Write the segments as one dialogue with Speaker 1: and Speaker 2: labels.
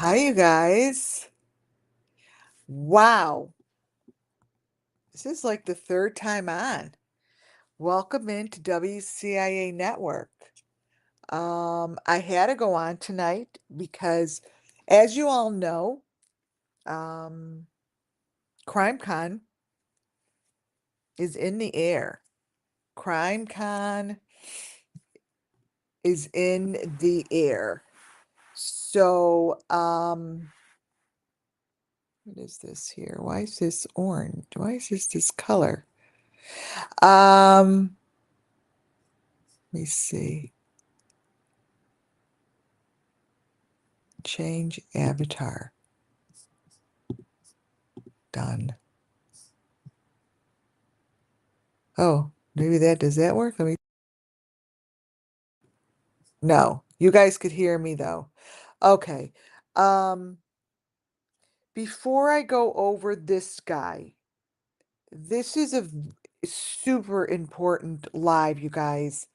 Speaker 1: Hi, you guys. Wow. This is like the third time on. Welcome into WCIA Network. I had to go on tonight because, as you all know, um, CrimeCon is in the air. CrimeCon is in the air. So, what is this here? Why is this orange? Why is this color? Um, Let me see. Change avatar. Done. Oh, maybe does that work? No, you guys could hear me though. Okay. Um, Before I go over this guy, this is super important live, you guys.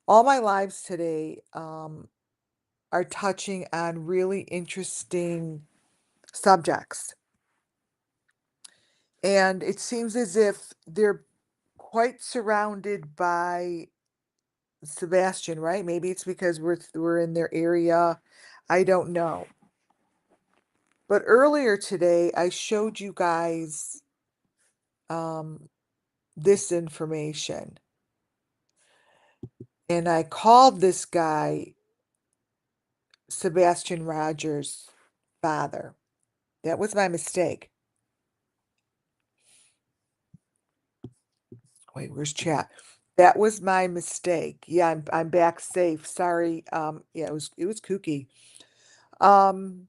Speaker 1: All my lives today, are touching on really interesting subjects. And it seems as if they're quite surrounded by Sebastian, right? Maybe it's because we're in their area. I don't know. But earlier today, I showed you guys um, this information, and I called this guy Sebastian Rogers' father. That was my mistake. Wait, where's chat? That was my mistake. Yeah, I'm back safe. Sorry. Yeah, it was kooky. Um,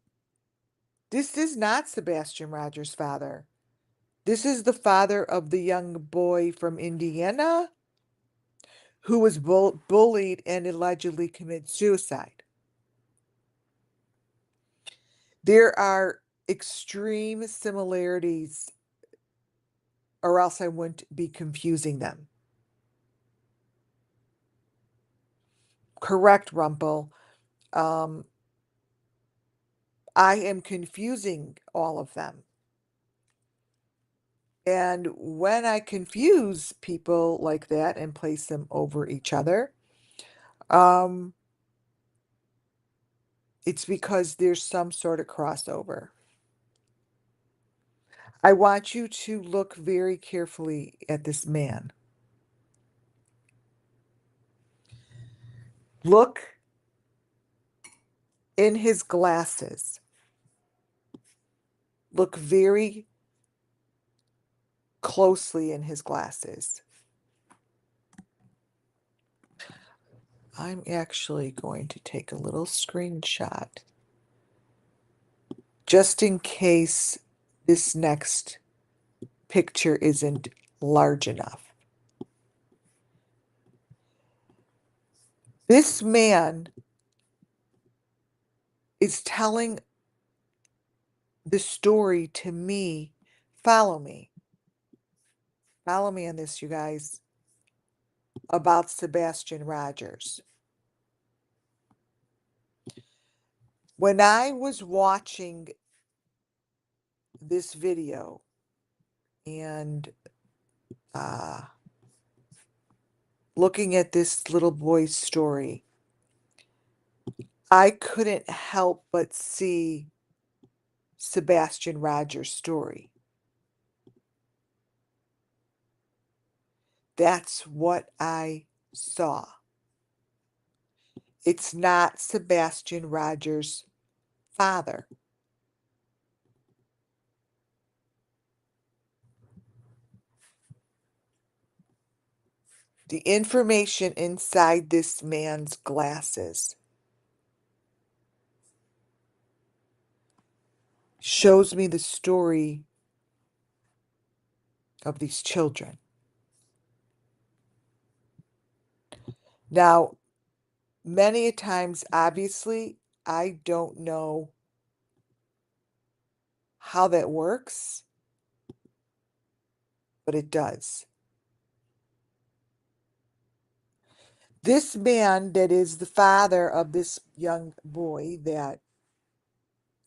Speaker 1: this is not Sebastian Rogers' father. This is the father of the young boy from Indiana who was bullied and allegedly committed suicide. There are extreme similarities, or else I wouldn't be confusing them. Correct, Rumpel. Um, I am confusing all of them. And when I confuse people like that and place them over each other, um, it's because there's some sort of crossover. I want you to look very carefully at this man. Look in his glasses. Look very closely in his glasses. I'm actually going to take a little screenshot just in case this next picture isn't large enough. This man is telling the story to me. Follow me. Follow me on this, you guys, about Sebastian Rogers. When I was watching this video and uh, looking at this little boy's story, I couldn't help but see Sebastian Rogers' story. That's what I saw. It's not Sebastian Rogers' father. The information inside this man's glasses shows me the story of these children. Now, many a times, obviously, I don't know how that works, but it does. This man that is the father of this young boy that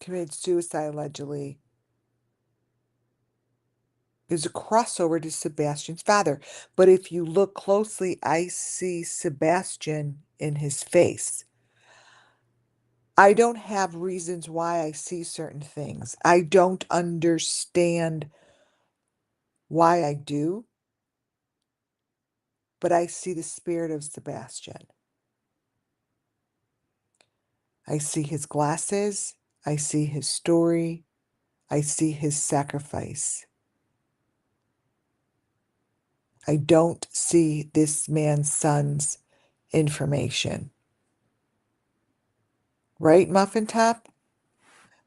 Speaker 1: committed suicide allegedly, is a crossover to Sebastian's father. But if you look closely, I see Sebastian in his face. I don't have reasons why I see certain things. I don't understand why I do, but I see the spirit of Sebastian. I see his glasses. I see his story. I see his sacrifice. I don't see this man's son's information. Right, Muffin Top?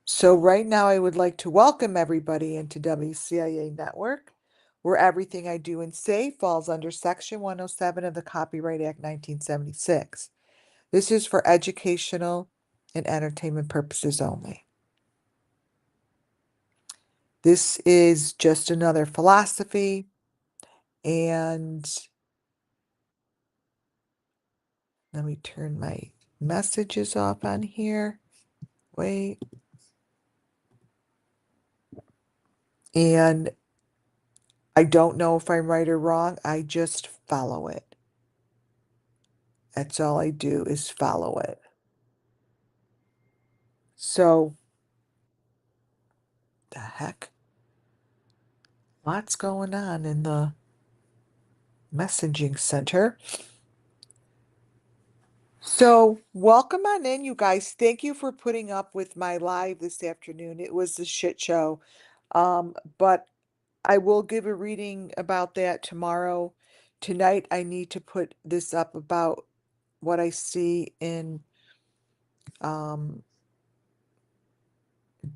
Speaker 1: So right now I would like to welcome everybody into WCIA Network, where everything I do and say falls under Section 107 of the Copyright Act 1976. This is for educational and entertainment purposes only. This is just another philosophy, and let me turn my messages off on here. Wait. And I don't know if I'm right or wrong. I just follow it. That's all I do is follow it. So, the heck? Lots going on in the messaging center. So, welcome on in, you guys. Thank you for putting up with my live this afternoon. It was a shit show. But I will give a reading about that tomorrow. Tonight, I need to put this up about what I see in um,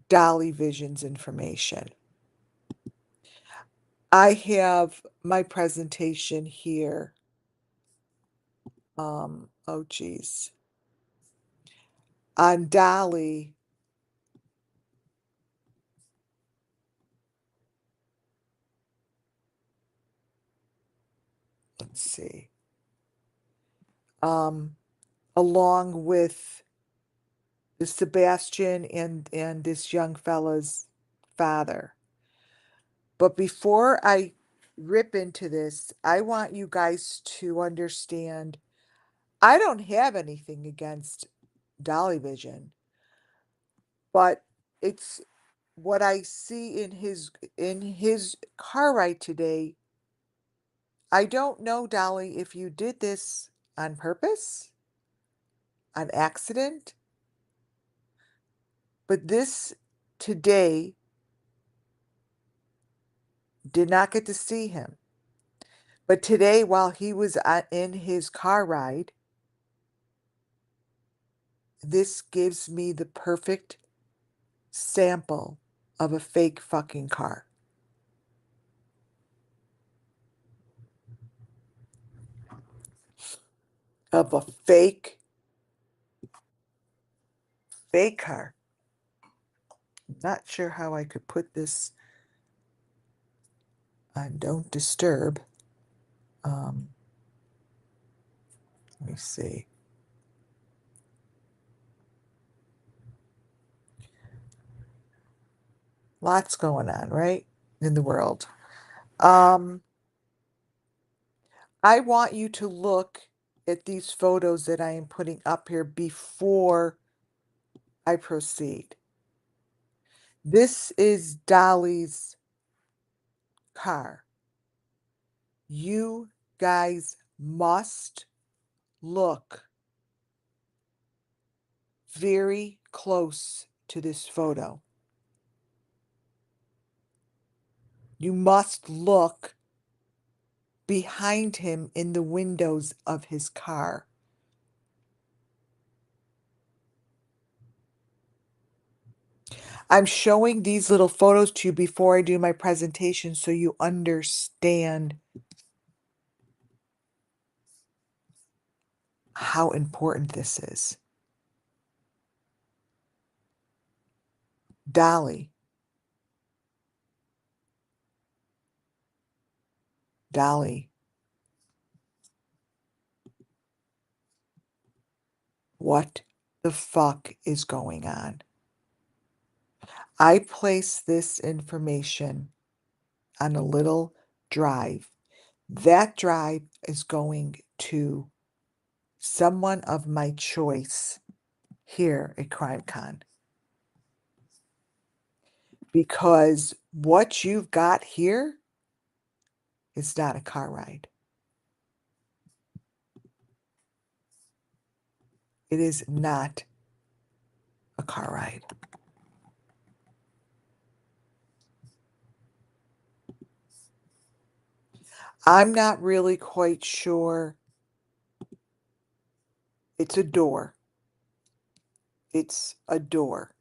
Speaker 1: Dolly Vision's information. I have my presentation here. Oh geez. On Dolly, let's see. Um, Along with the Sebastian and this young fella's father. But before I rip into this, I want you guys to understand I don't have anything against Dolly Vision, but it's what I see in his car ride today. I don't know, Dolly, if you did this on purpose, on accident, but this today did not get to see him. But today, while he was in his car ride, this gives me the perfect sample of a fake fucking car. Of a fake car. Not sure how I could put this on Don't Disturb. Um, Let me see. Lots going on, right? In the world. I want you to look at these photos that I am putting up here before I proceed. This is Dolly's car. You guys must look very close to this photo. You must look behind him in the windows of his car. I'm showing these little photos to you before I do my presentation so you understand how important this is. Dolly. Dolly. What the fuck is going on? I place this information on a little drive. That drive is going to someone of my choice here at CrimeCon. Because what you've got here is not a car ride. It is not a car ride. I'm not really quite sure. It's a door. It's a door.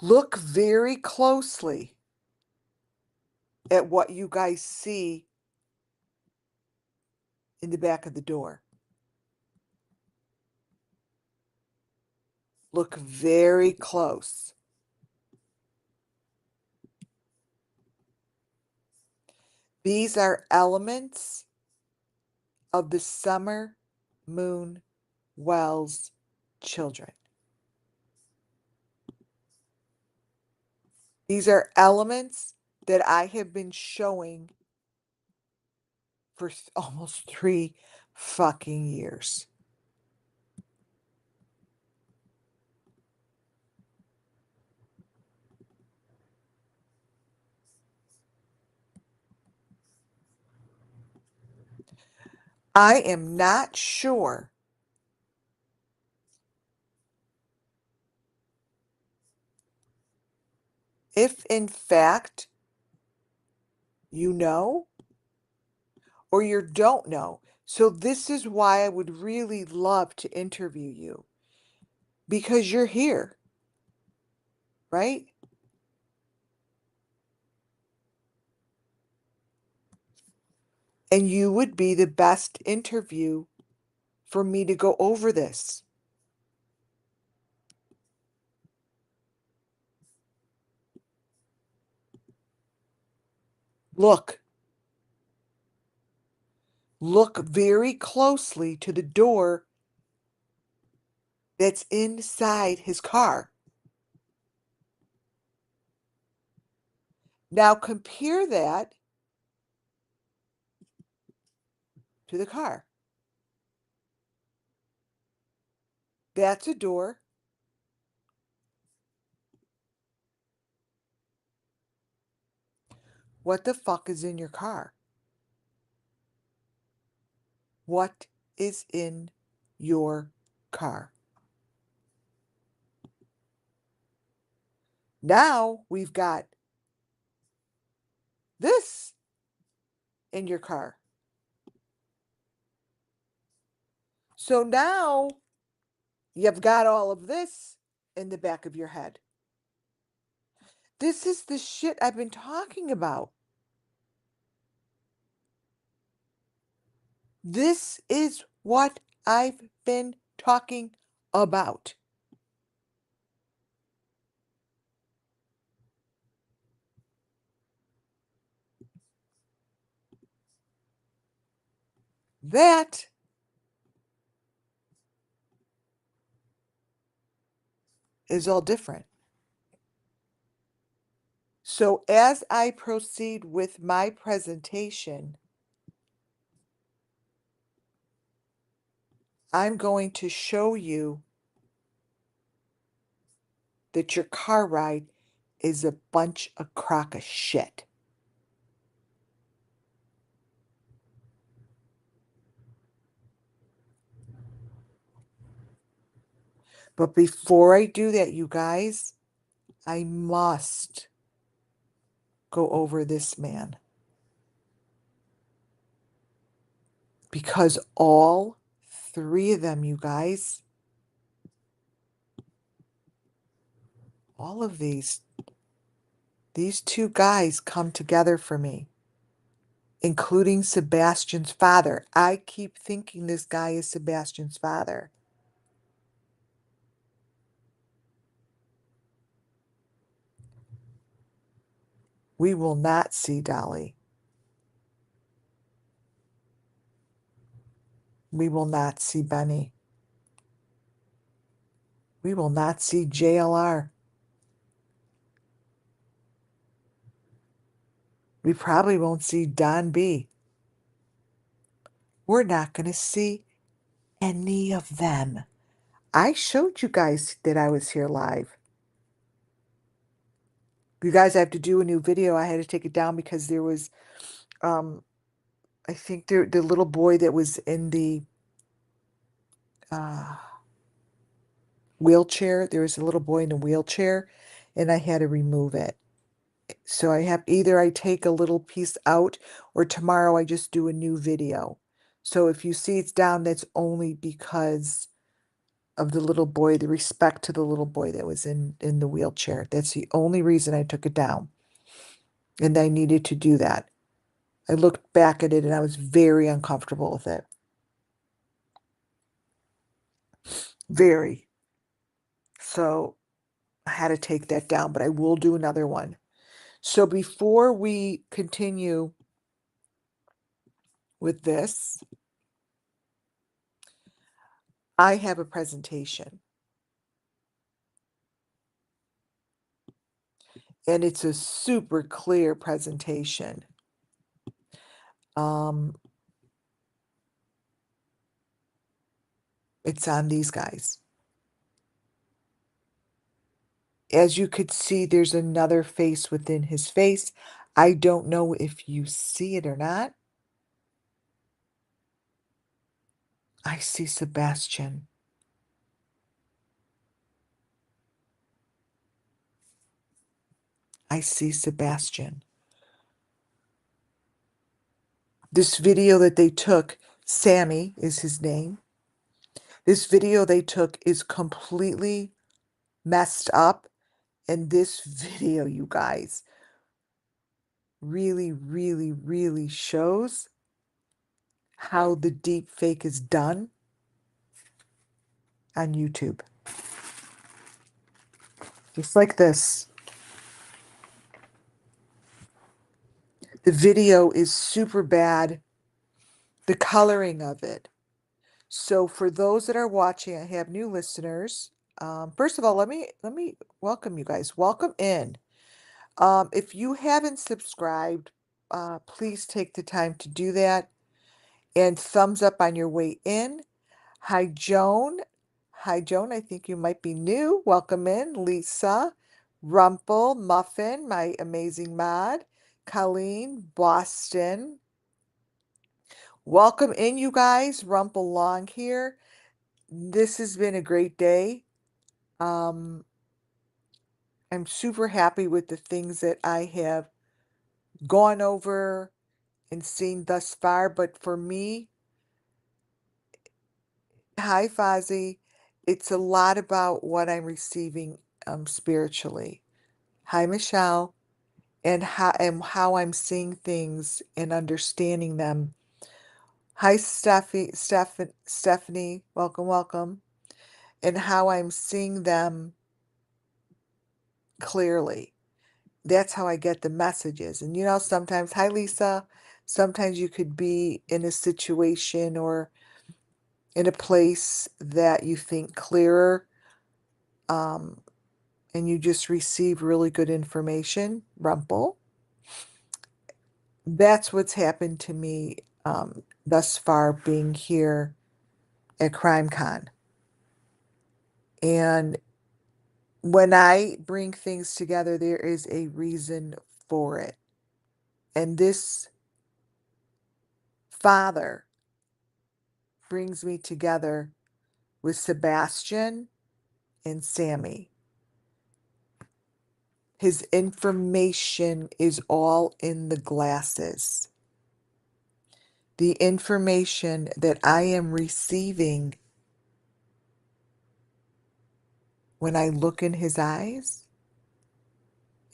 Speaker 1: Look very closely at what you guys see in the back of the door. Look very close. These are elements of the Summer Moon Wells children. These are elements that I have been showing for almost 3 fucking years. I am not sure if in fact you know or you don't know. So this is why I would really love to interview you, because you're here, right? And you would be the best interview for me to go over this. Look. Look very closely to the door that's inside his car. Now compare that to the car. That's a door. What the fuck is in your car? What is in your car? Now we've got this in your car. So now you've got all of this in the back of your head. This is the shit I've been talking about. This is what I've been talking about. That is all different. So as I proceed with my presentation, I'm going to show you that your car ride is a bunch of crock of shit. But before I do that, you guys, I must go over this man. Because all 3 of them, you guys, all of these 2 guys come together for me, including Sebastian's father. I keep thinking this guy is Sebastian's father. We will not see Dolly. We will not see Benny. We will not see JLR. We probably won't see Don B. We're not going to see any of them. I showed you guys that I was here live. You guys, I have to do a new video. I had to take it down because there was, I think the little boy that was in the uh, wheelchair. There was a little boy in a wheelchair, and I had to remove it. So I have either I take a little piece out, or tomorrow I just do a new video. So if you see it's down, that's only because of the little boy, the respect to the little boy that was in the wheelchair. That's the only reason I took it down. And I needed to do that. I looked back at it and I was very uncomfortable with it. Very. So I had to take that down, but I will do another one. So before we continue with this, I have a presentation. And it's a super clear presentation. It's on these guys. As you could see, there's another face within his face. I don't know if you see it or not. I see Sebastian. I see Sebastian. This video that they took, Sammy is his name. This video they took is completely messed up. And this video, you guys, really, really, really shows how the deep fake is done on YouTube. Just like this. The video is super bad. The coloring of it. So for those that are watching, I have new listeners. First of all, let me welcome you guys. Welcome in. If you haven't subscribed, please take the time to do that. And thumbs up on your way in. Hi, Joan. Hi, Joan. I think you might be new. Welcome in. Lisa, Rumple, Muffin, my amazing mod, Colleen, Boston. Welcome in, you guys. Rumple Long here. This has been a great day. I'm super happy with the things that I have gone over and seen thus far. But for me, hi, Fozzie. It's a lot about what I'm receiving spiritually. Hi, Michelle. And how I'm seeing things and understanding them. Hi, Stephanie. Welcome, welcome. And how I'm seeing them clearly. That's how I get the messages. And sometimes, hi, Lisa. Sometimes you could be in a situation or in a place that you think clearer, and you just receive really good information. Rumple. That's what's happened to me thus far being here at CrimeCon. And when I bring things together, there is a reason for it. And this father brings me together with Sebastian and Sammy. His information is all in the glasses. The information that I am receiving when I look in his eyes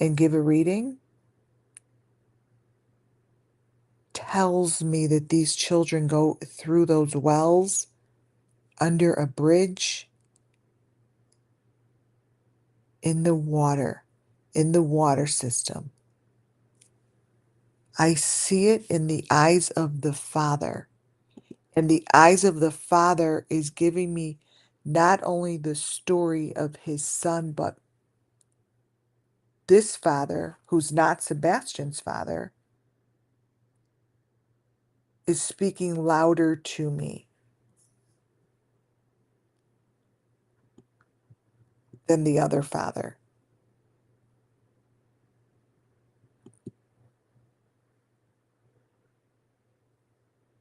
Speaker 1: and give a reading tells me that these children go through those wells under a bridge in the water system. I see it in the eyes of the Father. And the eyes of the Father is giving me not only the story of his son, but this father, who's not Sebastian's father, is speaking louder to me than the other father.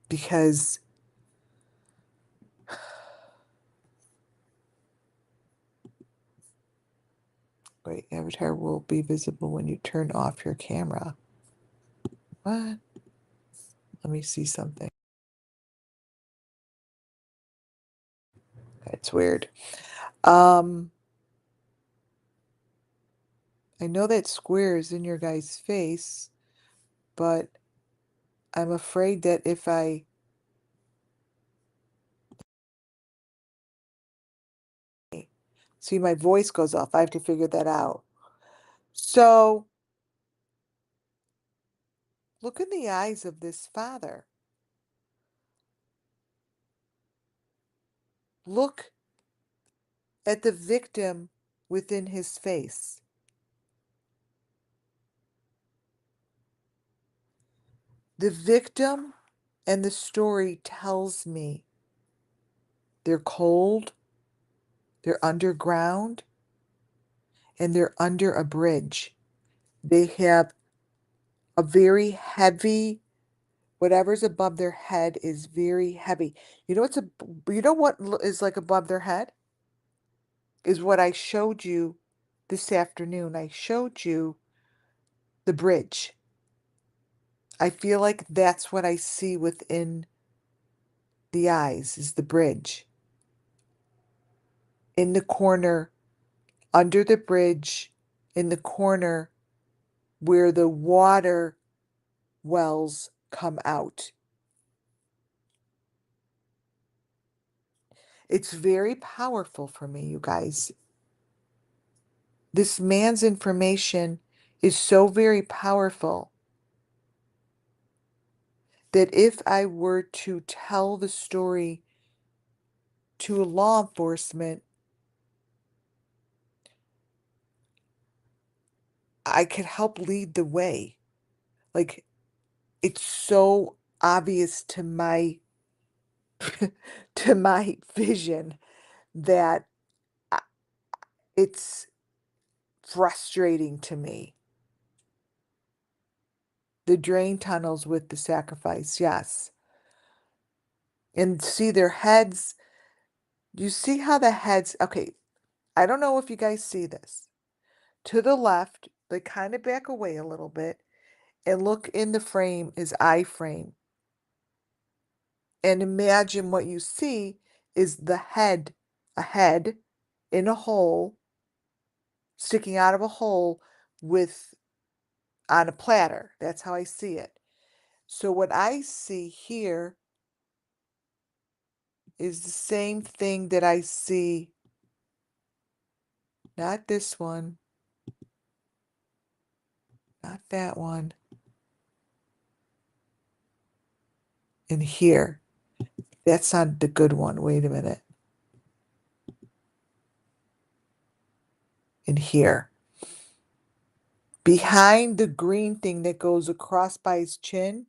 Speaker 1: Because wait, avatar will be visible when you turn off your camera. What? Let me see something. It's weird. I know that square is in your guy's face, but I'm afraid that if I see, my voice goes off. I have to figure that out. So look in the eyes of this father. Look at the victim within his face. The victim and the story tells me they're cold, they're underground, and they're under a bridge. They have a very heavy, whatever's above their head is very heavy. You know what is like above their head? Is what I showed you this afternoon. I showed you the bridge. I feel like that's what I see within the eyes is the bridge. In the corner, under the bridge, in the corner where the water wells come out. It's very powerful for me, you guys. This man's information is so very powerful that if I were to tell the story to law enforcement, I could help lead the way. Like, it's so obvious to my to my vision that I- it's frustrating to me. The drain tunnels with the sacrifice, yes. And see their heads. You see how the heads, okay, I don't know if you guys see this. To the left, they kind of back away a little bit and look in the frame is eye frame. And imagine what you see is the head, a head in a hole, sticking out of a hole with on a platter. That's how I see it. So what I see here is the same thing that I see, not this one, not that one, in here. That's not the good one. Wait a minute. In here. Behind the green thing that goes across by his chin,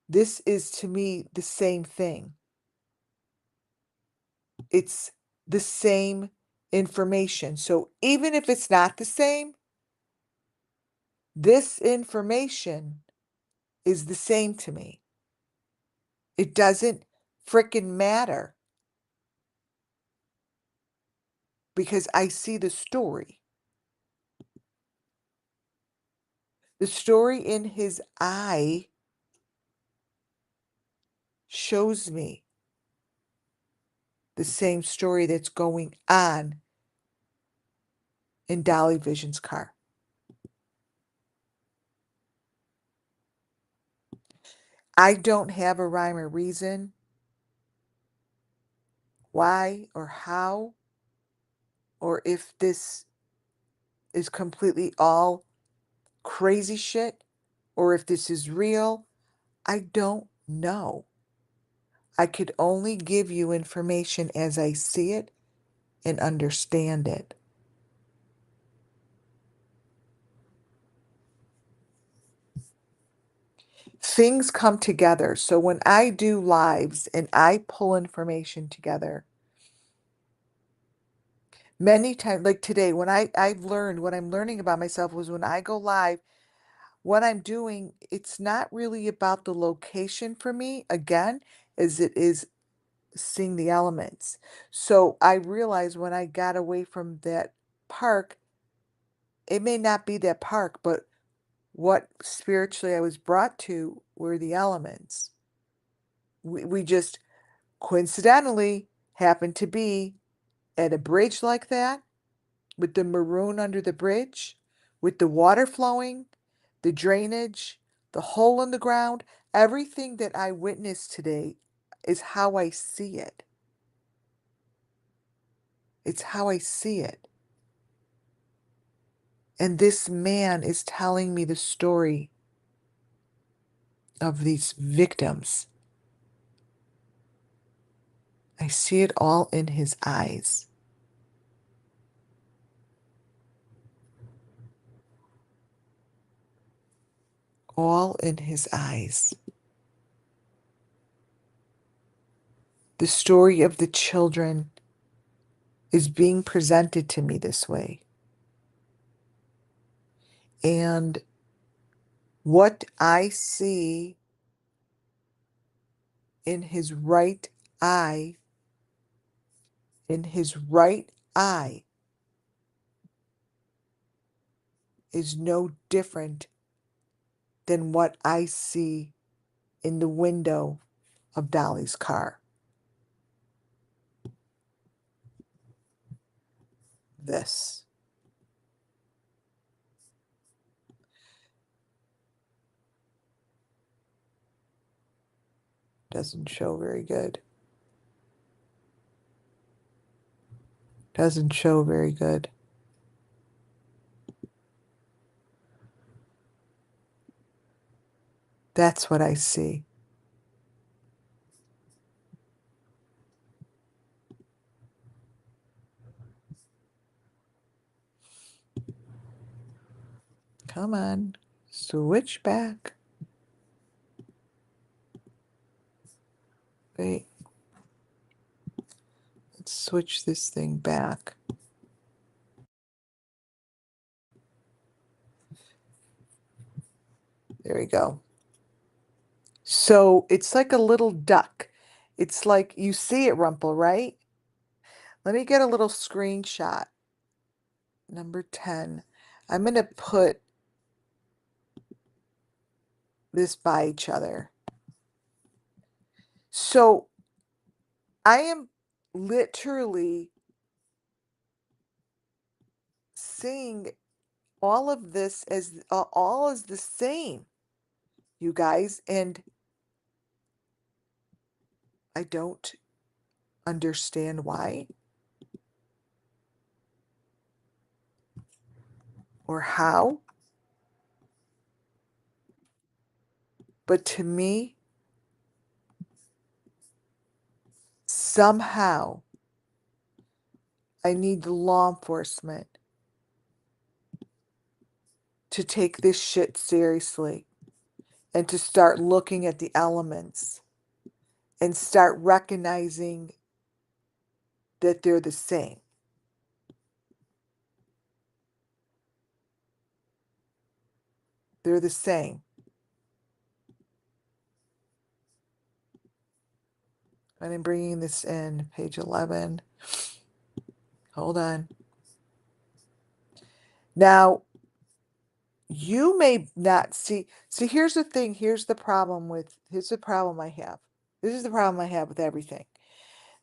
Speaker 1: this is to me the same thing. It's the same information. So even if it's not the same, this information is the same to me. It doesn't frickin' matter because I see the story. The story in his eye shows me the same story that's going on in Dolly Vision's car. I don't have a rhyme or reason why or how, or if this is completely all crazy shit, or if this is real. I don't know. I could only give you information as I see it and understand it. Things come together. So when I do lives and I pull information together, many times, like today, when I've learned what I'm learning about myself was when I go live, what I'm doing, it's not really about the location for me, again, as it is seeing the elements. So I realized when I got away from that park, it may not be that park, but what spiritually I was brought to were the elements. We just coincidentally happened to be at a bridge like that with the maroon under the bridge, with the water flowing, the drainage, the hole in the ground. Everything that I witnessed today is how I see it. It's how I see it. And this man is telling me the story of these victims. I see it all in his eyes. All in his eyes. The story of the children is being presented to me this way. And what I see in his right eye, in his right eye, is no different than what I see in the window of Dolly's car. This doesn't show very good. Doesn't show very good. That's what I see. Come on, switch back. Wait, let's switch this thing back. There we go. So it's like a little duck. It's like you see it, Rumple, right? Let me get a little screenshot. Number 10. I'm going to put this by each other. So I am literally seeing all of this as all is the same, you guys, and I don't understand why or how, but to me, somehow I need the law enforcement to take this shit seriously and to start looking at the elements and start recognizing that they're the same. They're the same. And I'm bringing this in, page 11. Hold on. Now, you may not see. See, here's the thing. Here's the problem I have. This is the problem I have with everything.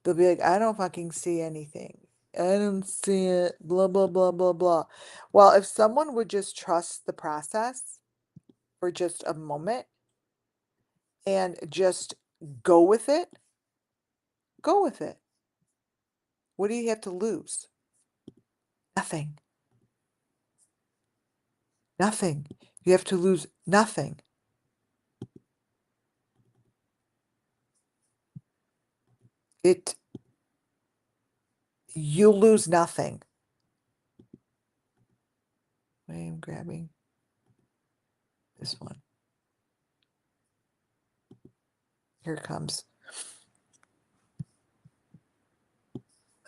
Speaker 1: They'll be like, I don't fucking see anything. I don't see it, blah, blah, blah, blah, blah. Well, if someone would just trust the process for just a moment and just go with it, go with it. What do you have to lose? Nothing. Nothing. You have to lose nothing. you'll lose nothing. I'm grabbing this one. Here it comes.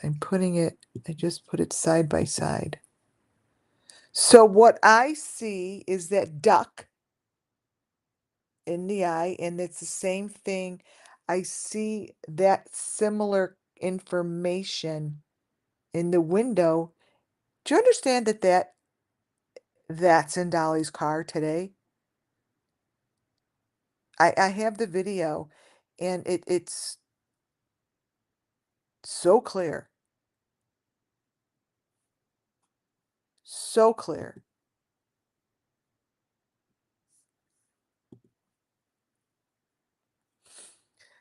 Speaker 1: I'm putting it, I just put it side by side. So what I see is that duck in the eye, and it's the same thing. I see that similar information in the window. Do you understand that's in Dolly's car today? I have the video, and it's so clear, so clear.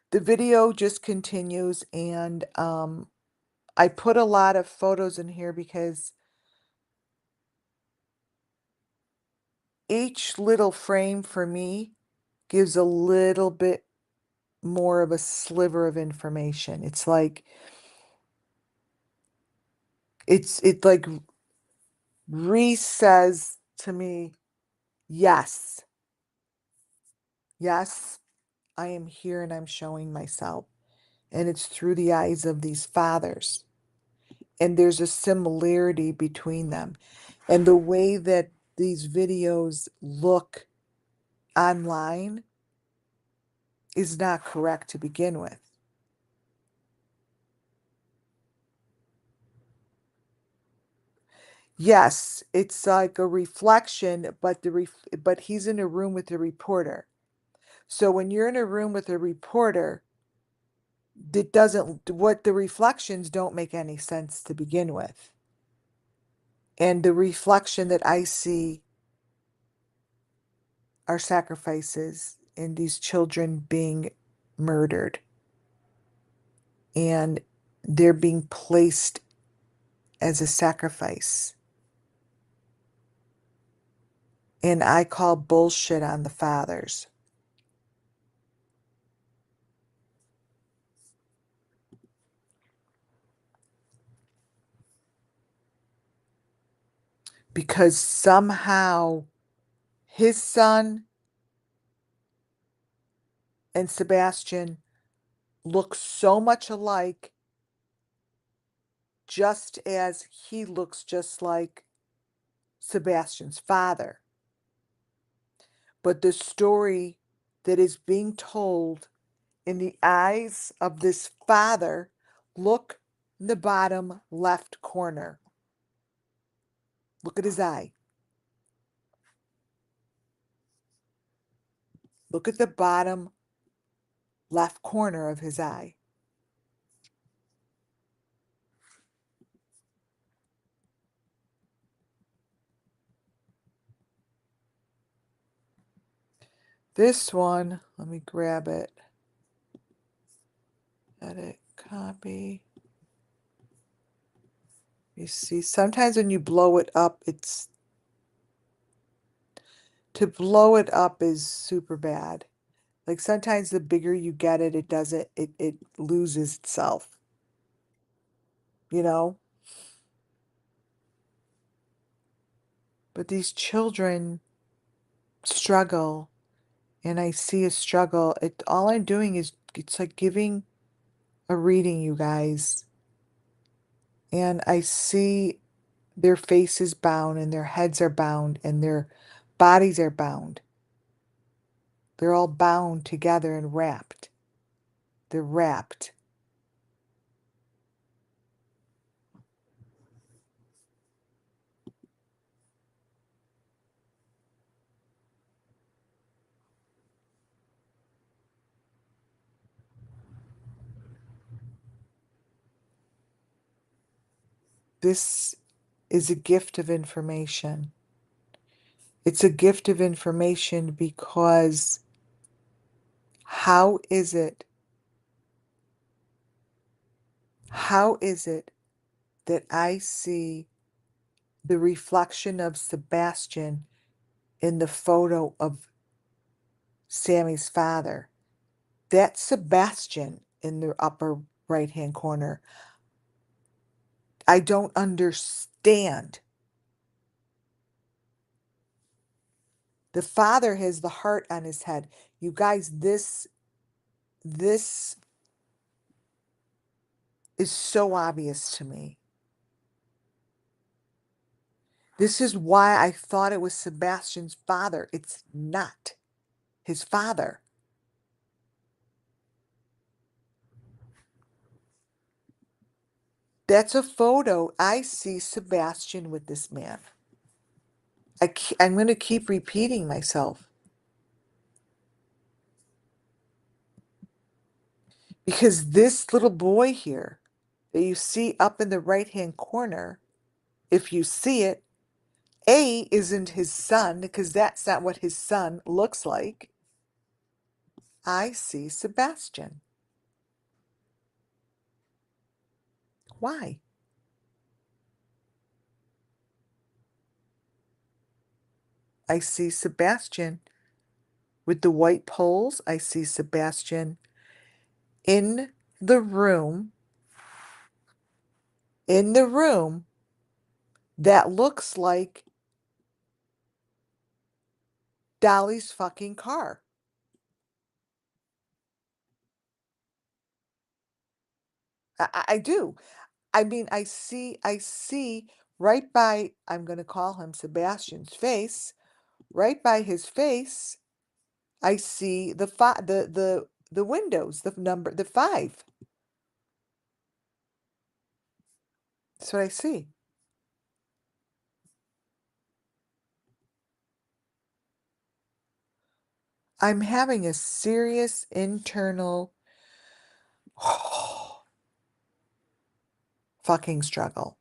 Speaker 1: The video just continues, and I put a lot of photos in here because each little frame for me gives a little bit more of a sliver of information. It like re-says to me, yes, yes, I am here and I'm showing myself. And it's through the eyes of these fathers. And there's a similarity between them. And the way that these videos look online is not correct to begin with. Yes, it's like a reflection, but but he's in a room with a reporter. So when you're in a room with a reporter, it doesn't what the reflections don't make any sense to begin with. And the reflection that I see are sacrifices and these children being murdered. And they're being placed as a sacrifice. And I call bullshit on the fathers. Because somehow his son and Sebastian look so much alike, just as he looks just like Sebastian's father. But the story that is being told in the eyes of this father, look in the bottom left corner. Look at his eye. Look at the bottom left corner of his eye. This one, let me grab it. Edit, copy. You see, sometimes when you blow it up, to blow it up is super bad. Like sometimes the bigger you get it, it loses itself, you know? But these children struggle, and I see a struggle. All I'm doing is it's like giving a reading, you guys. And I see their faces bound and their heads are bound and their bodies are bound. They're all bound together and wrapped. They're wrapped. This is a gift of information. It's a gift of information because how is it, how is it that I see the reflection of Sebastian in the photo of Sammy's father? That's Sebastian in the upper right-hand corner. I don't understand. The father has the heart on his head. You guys, this is so obvious to me. This is why I thought it was Sebastian's father. It's not his father. That's a photo. I see Sebastian with this man. I'm going to keep repeating myself because this little boy here that you see up in the right-hand corner, if you see it, A isn't his son because that's not what his son looks like. I see Sebastian. Why? I see Sebastian with the white poles. I see Sebastian in the room, in the room that looks like Dolly's fucking car. I do. I mean, I see right by, I'm going to call him Sebastian's face, right by his face, I see the windows, the number, the 5. That's what I see. I'm having a serious internal fucking struggle.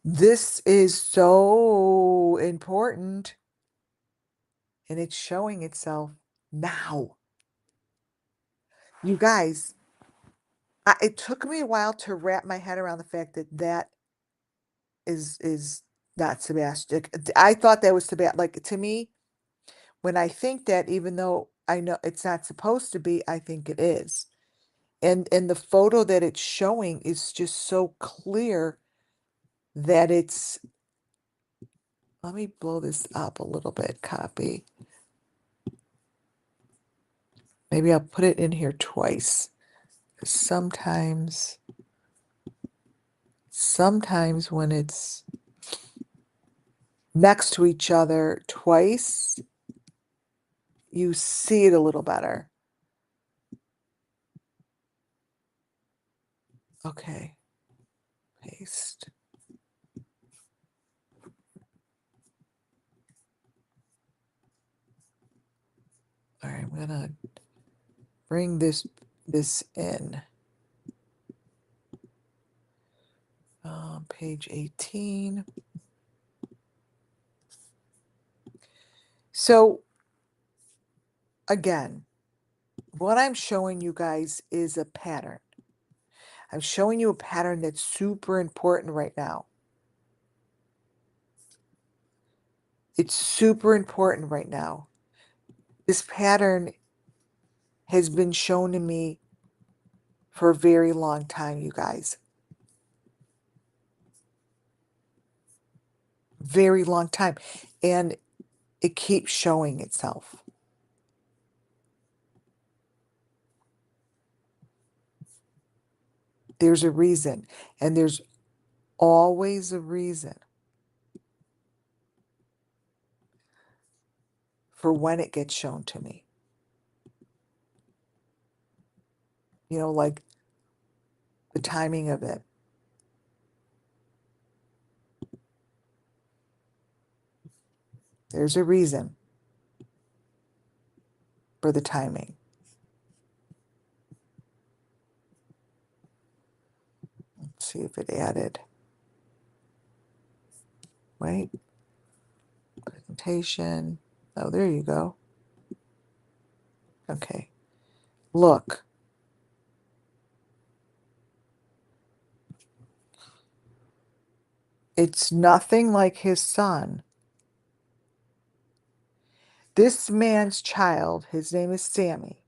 Speaker 1: This is so important and it's showing itself now. You guys, it took me a while to wrap my head around the fact that that is not Sebastian. I thought that was Sebastian. Like to me, when I think that, even though I know it's not supposed to be, I think it is. And the photo that it's showing is just so clear that it's, let me blow this up a little bit, copy. Maybe I'll put it in here twice. Sometimes when it's next to each other twice, you see it a little better. Okay. Paste. All right, I'm gonna bring this in. Page 18. So again, what I'm showing you guys is a pattern. I'm showing you a pattern that's super important right now. It's super important right now. This pattern has been shown to me for a very long time, you guys. Very long time. And it keeps showing itself. There's a reason. And there's always a reason for when it gets shown to me. You know, like the timing of it. There's a reason for the timing. Let's see if it added. Wait. Presentation. Oh, there you go. Okay. Look. It's nothing like his son. This man's child, his name is Sammy.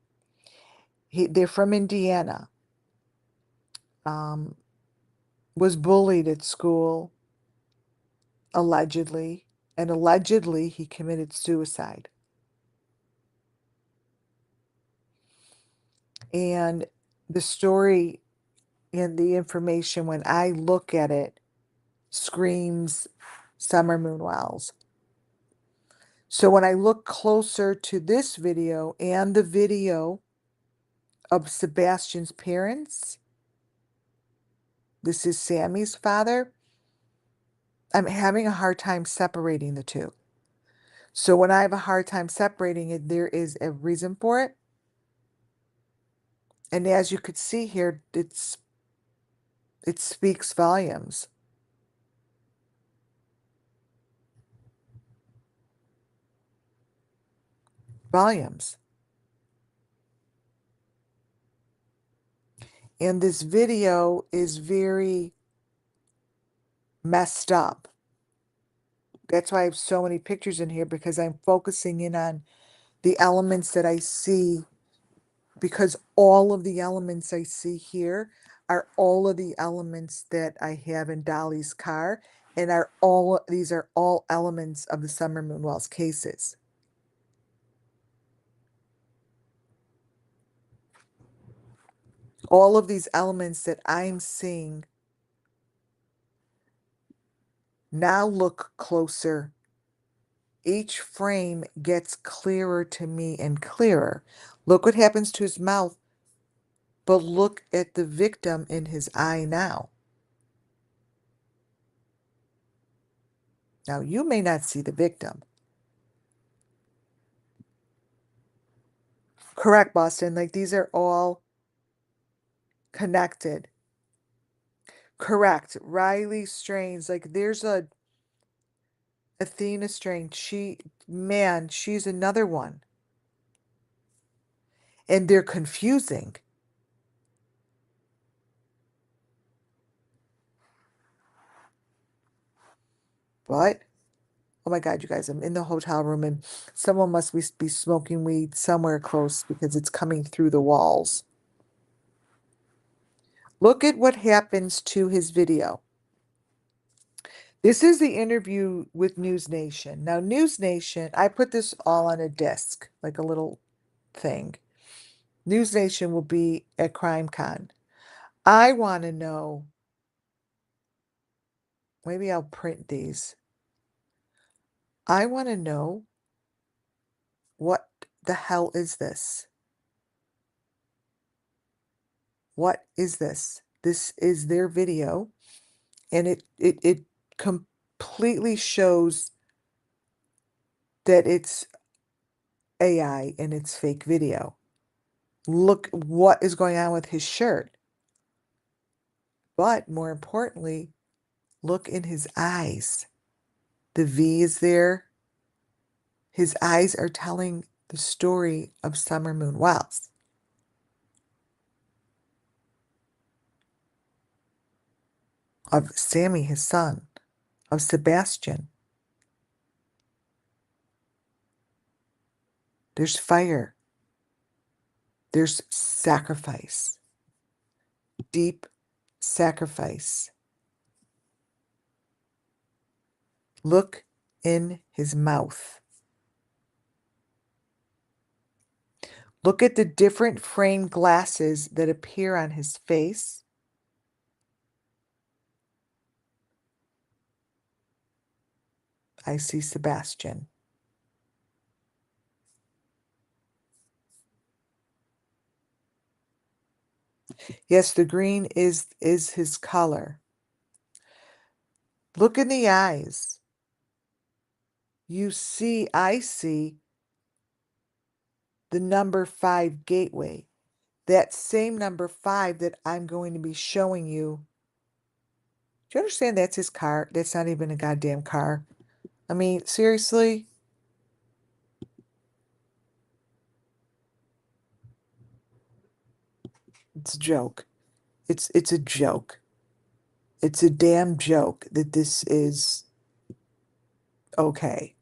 Speaker 1: They're from Indiana. Um, was bullied at school, allegedly, and allegedly he committed suicide. And the story and the information, when I look at it, screams Summer Moon Wells. So when I look closer to this video and the video of Sebastian's parents, this is Sammy's father, I'm having a hard time separating the two. So when I have a hard time separating it, there is a reason for it. And as you could see here, it speaks volumes. Volumes. And this video is very messed up. That's why I have so many pictures in here, because I'm focusing in on the elements that I see, because all of the elements I see here are all of the elements that I have in Dolly's car, and these are all elements of the Summer Moon Wells cases. All of these elements that I'm seeing. Now look closer. Each frame gets clearer to me and clearer. Look what happens to his mouth, but look at the victim in his eye now. Now, you may not see the victim. Correct, Boston. Like, these are all connected. Correct. Riley Strange. Like, there's a Athena Strange. She's another one. And they're confusing. But, oh my God, you guys, I'm in the hotel room and someone must be smoking weed somewhere close, because it's coming through the walls. Look at what happens to his video. This is the interview with News Nation. Now, News Nation, I put this all on a disc, like a little thing. News Nation will be at CrimeCon. I want to know, maybe I'll print these. I want to know, what the hell is this? What is this? This is their video, and it completely shows that it's AI and it's fake video. Look what is going on with his shirt. But more importantly, look in his eyes. The V is there. His eyes are telling the story of Summer Moon Wells. Of Sammy, his son. Of Sebastian. There's fire. There's sacrifice. Deep sacrifice. Look in his mouth. Look at the different framed glasses that appear on his face. I see Sebastian. Yes, the green is his color. Look in the eyes. I see the number 5 gateway. That same number 5 that I'm going to be showing you. Do you understand that's his car? That's not even a goddamn car. I mean, seriously? It's a joke. It's a joke. It's a damn joke that this is okay.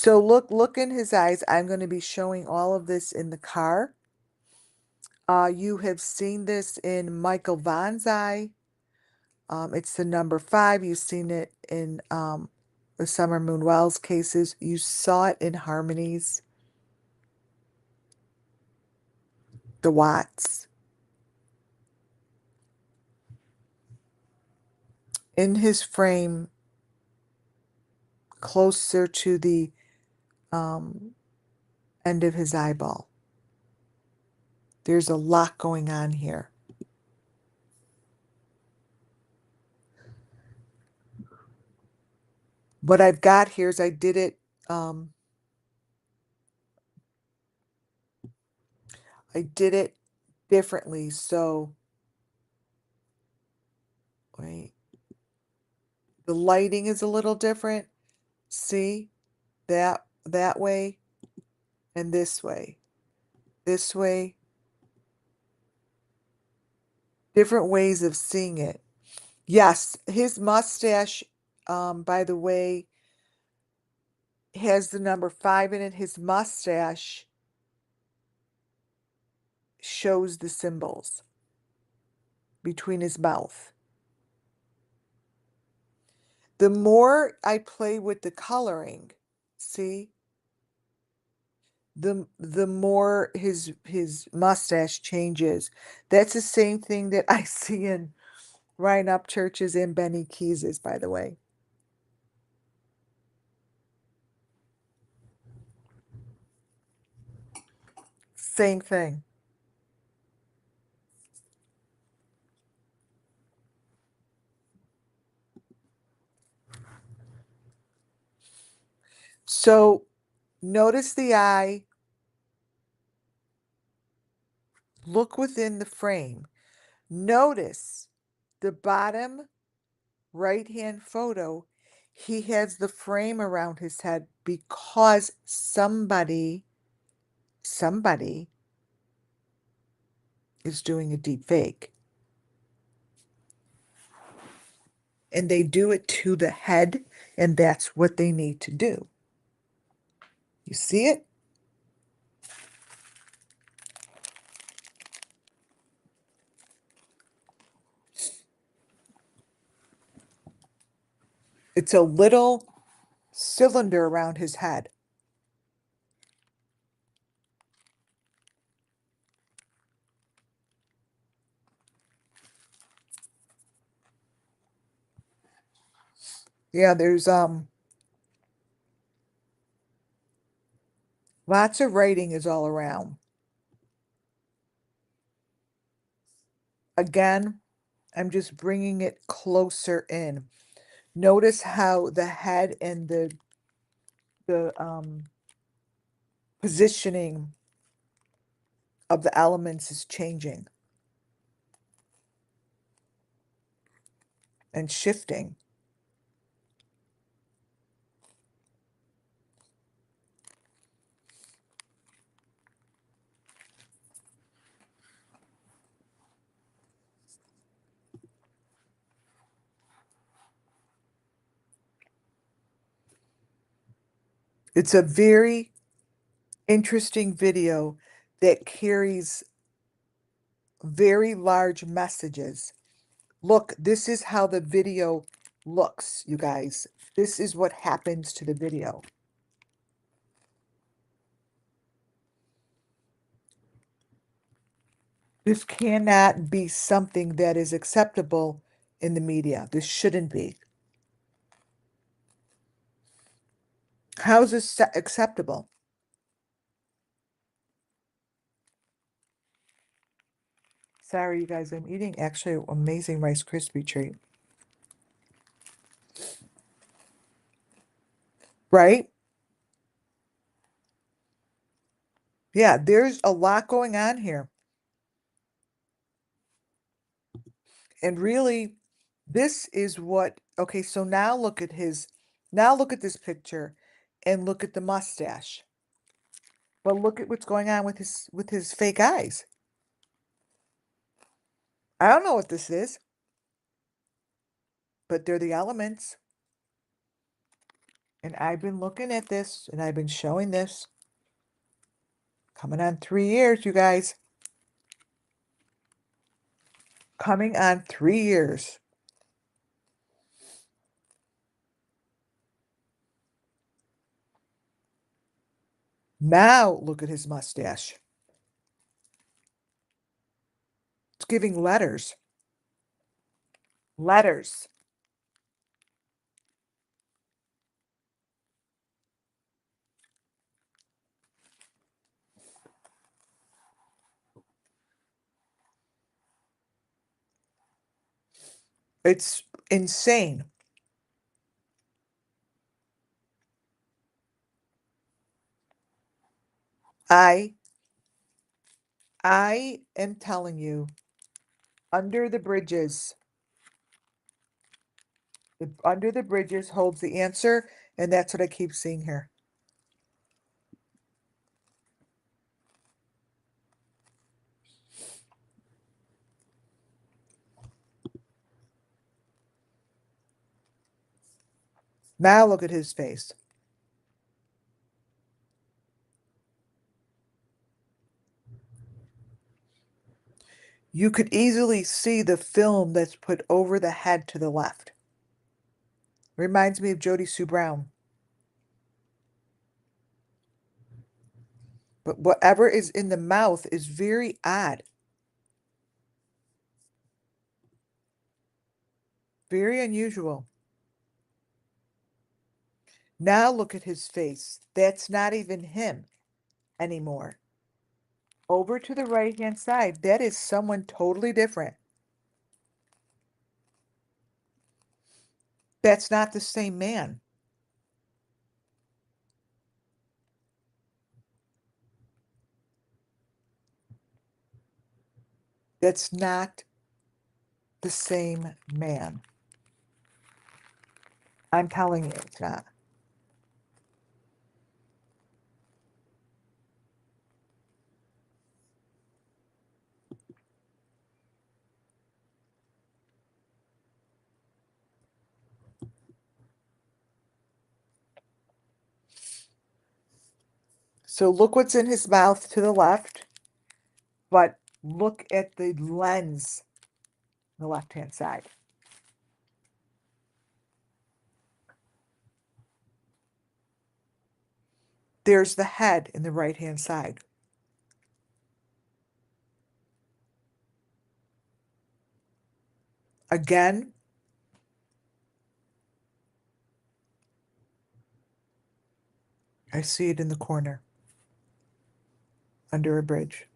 Speaker 1: So look in his eyes. I'm going to be showing all of this in the car. You have seen this in Michael Vaughn's eye. It's the number 5. You've seen it in the Summer Moon Wells cases. You saw it in Harmony's, the Watts. In his frame, closer to the end of his eyeball. There's a lot going on here. What I've got here is I did it differently. So wait, the lighting is a little different. See that way and this way. This way. Different ways of seeing it. Yes, his mustache, by the way, has the number 5 in it. His mustache shows the symbols between his mouth. The more I play with the coloring, see, the more his mustache changes. That's the same thing that I see in Ryan Upchurch's and Benny Keys's, by the way. Same thing. So notice the eye. Look within the frame. Notice the bottom right-hand photo. He has the frame around his head because somebody is doing a deep fake. And they do it to the head, and that's what they need to do. You see it? It's a little cylinder around his head. Yeah, there's lots of writing is all around. Again, I'm just bringing it closer in. Notice how the head and the positioning of the elements is changing and shifting. It's a very interesting video that carries very large messages. Look, this is how the video looks, you guys. This is what happens to the video. This cannot be something that is acceptable in the media. This shouldn't be. How is this acceptable? Sorry, you guys, I'm eating actually an amazing Rice Krispie treat. Right? Yeah, there's a lot going on here. And really, this is what, okay, so now look at this picture and look at the mustache. But look at what's going on with his fake eyes. I don't know what this is, but they're the elements. And I've been looking at this and I've been showing this. Coming on 3 years, you guys. Coming on 3 years. Now look at his mustache. It's giving letters. Letters. It's insane. I am telling you, under the bridges, under the bridges holds the answer, and that's what I keep seeing here. Now look at his face. You could easily see the film that's put over the head to the left. Reminds me of Jody Sue Brown. But whatever is in the mouth is very odd. Very unusual. Now look at his face. That's not even him anymore. Over to the right-hand side, that is someone totally different. That's not the same man. That's not the same man. I'm telling you, it's not. So look what's in his mouth to the left, but look at the lens on the left-hand side. There's the head in the right-hand side. Again, I see it in the corner under a bridge.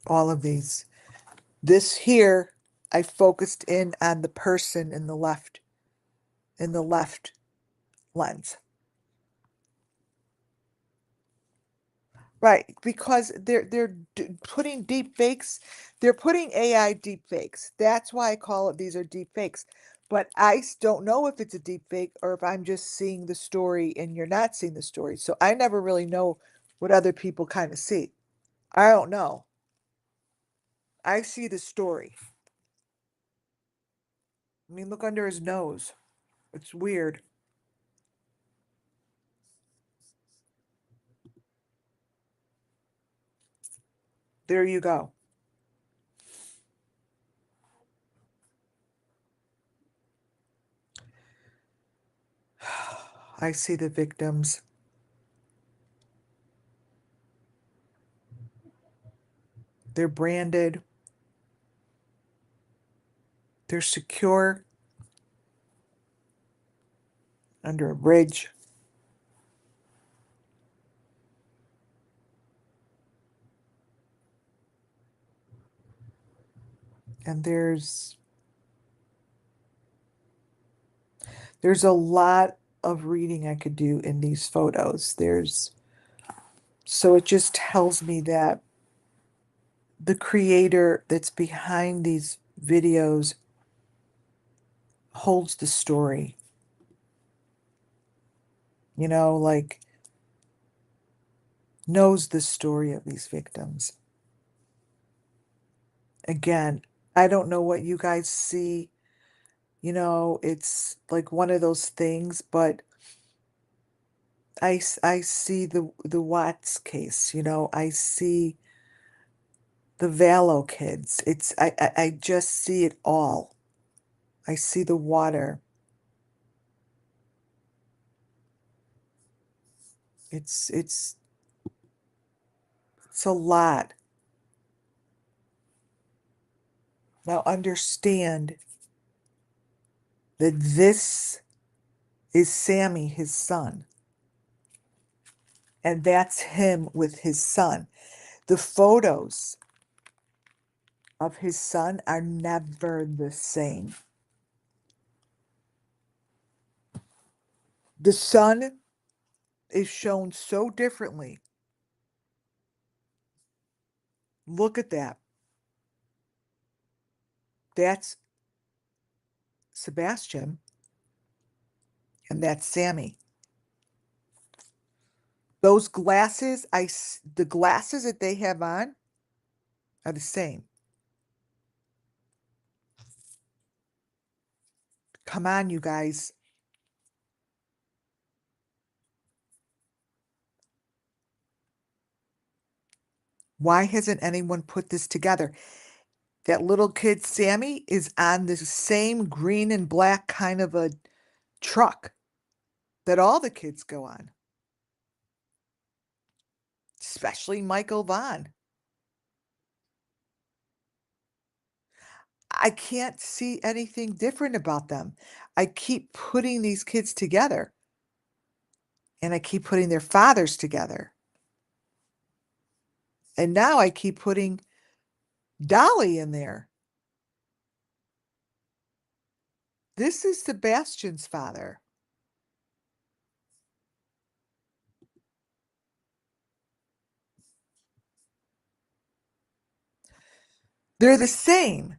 Speaker 1: All of these. This here, I focused in on the person in the left lens. Right, because they're putting deep fakes. They're putting AI deep fakes. That's why I call it these are deep fakes. But don't know if it's a deep fake or if I'm just seeing the story and you're not seeing the story. So I never really know what other people kind of see. I don't know. I see the story. I mean, look under his nose. It's weird. There you go. I see the victims. They're branded. They're secure under a bridge. And there's a lot of reading I could do in these photos. So it just tells me that the creator that's behind these videos holds the story. Like knows the story of these victims. Again, I don't know what you guys see. It's like one of those things, but I see the Watts case, I see the Vallow kids. I just see it all. I see the water. It's it's it's a lot. Now understand that this is Sammy, his son, and that's him with his son. The photos of his son are never the same. The son is shown so differently. Look at that. That's Sebastian, and that's Sammy. Those glasses, the glasses that they have on are the same. Come on, you guys. Why hasn't anyone put this together? That little kid, Sammy, is on the same green and black kind of a truck that all the kids go on, especially Michael Vaughn. I can't see anything different about them. I keep putting these kids together and I keep putting their fathers together. And now I keep putting Dolly in there. This is Sebastian's father. They're the same.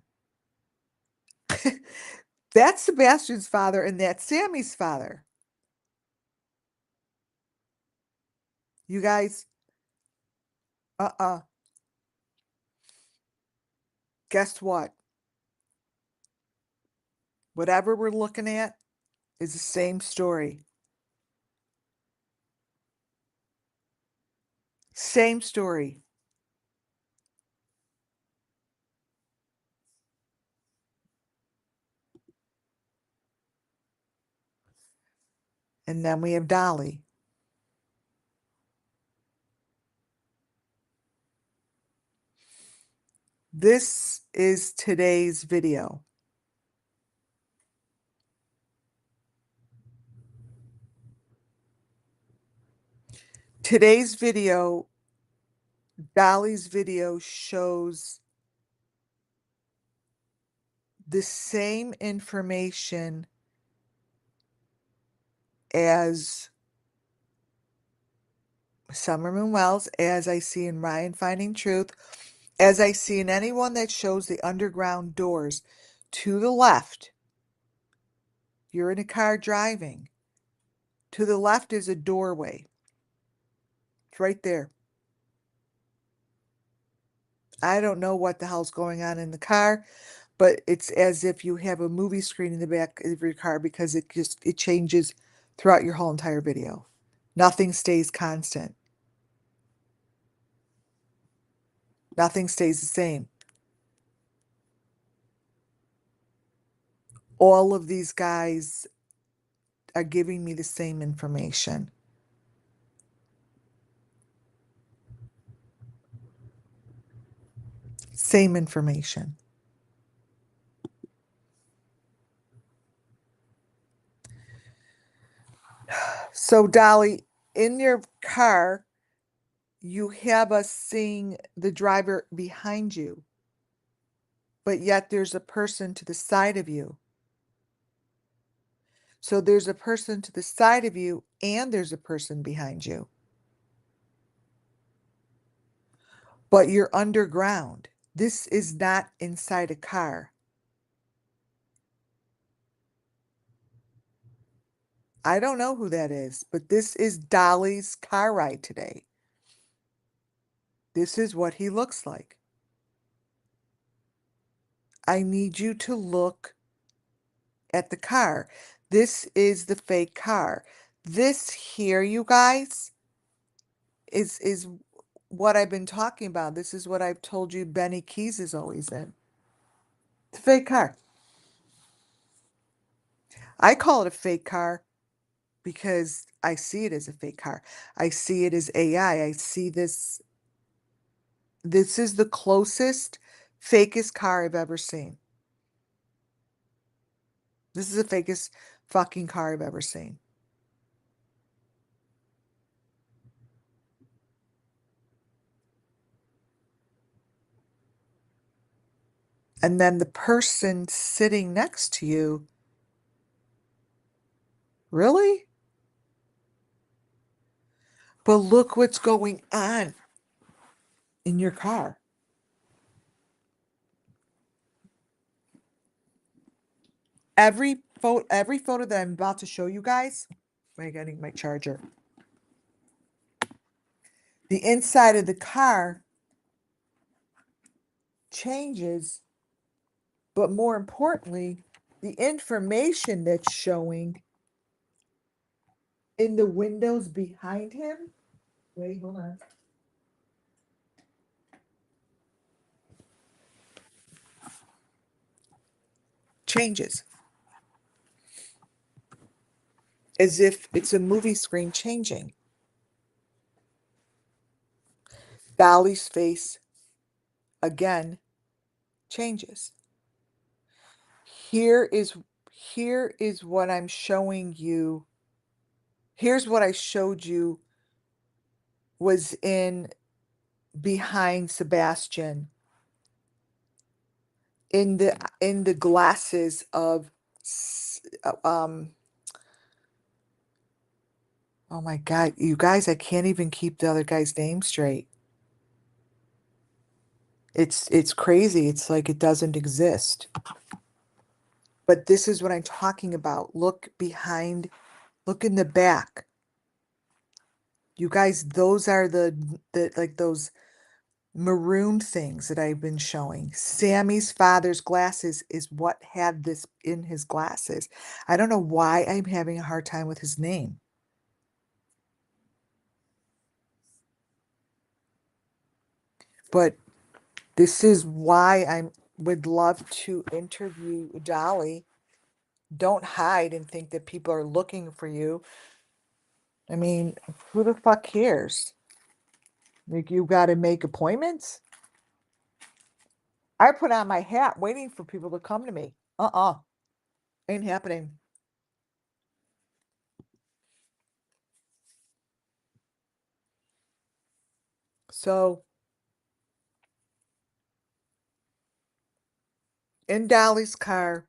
Speaker 1: That's Sebastian's father and that's Sammy's father. You guys, uh-uh. Guess what? Whatever we're looking at is the same story. Same story. And then we have Dolly. This is today's video. Today's video, Dolly's video, shows the same information as Summer Moon Wells, as I see in Ryan Finding Truth, as I see in anyone that shows the underground doors. To the left, you're in a car driving. To the left is a doorway. It's right there. I don't know what the hell's going on in the car, but it's as if you have a movie screen in the back of your car because it changes throughout your whole entire video. Nothing stays constant. Nothing stays the same. All of these guys are giving me the same information. Same information. So, Dolly, in your car, you have us seeing the driver behind you, but yet there's a person to the side of you. So there's a person to the side of you and there's a person behind you. But you're underground. This is not inside a car. I don't know who that is, but this is Dolly's car ride today. This is what he looks like. I need you to look at the car. This is the fake car. This here, you guys, is what I've been talking about. This is what I've told you Benny Keys is always in. It's a fake car. I call it a fake car because I see it as a fake car. I see it as AI. I see this. This is the closest, fakest car I've ever seen. This is the fakest fucking car I've ever seen. And then the person sitting next to you, really? But look what's going on in your car. Every photo that I'm about to show you guys, wait, getting my charger. The inside of the car changes, but more importantly, the information that's showing in the windows behind him. Wait, hold on. Changes as if it's a movie screen changing. Dolly's face again changes. Here is here is what I'm showing you. Here's what I showed you was in behind Sebastian in the glasses of oh my God, you guys, I can't even keep the other guy's name straight. It's crazy. It's like it doesn't exist. But this is what I'm talking about. Look behind, look in the back. You guys, those are the like those maroon things that I've been showing. Sammy's father's glasses is what had this in his glasses. I don't know why I'm having a hard time with his name. But this is why I would love to interview Dolly. Don't hide and think that people are looking for you. I mean, who the fuck cares? Like, you got to make appointments? I put on my hat waiting for people to come to me. Ain't happening. So, in Dolly's car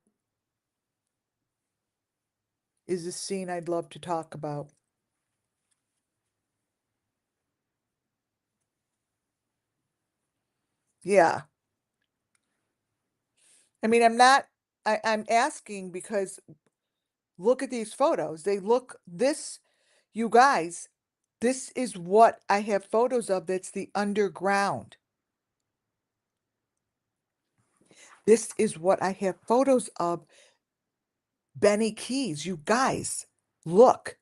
Speaker 1: is a scene I'd love to talk about. Yeah. I mean, I'm asking because look at these photos. They look, you guys, this is what I have photos of that's the underground. This is what I have photos of Benny Keys. You guys, look,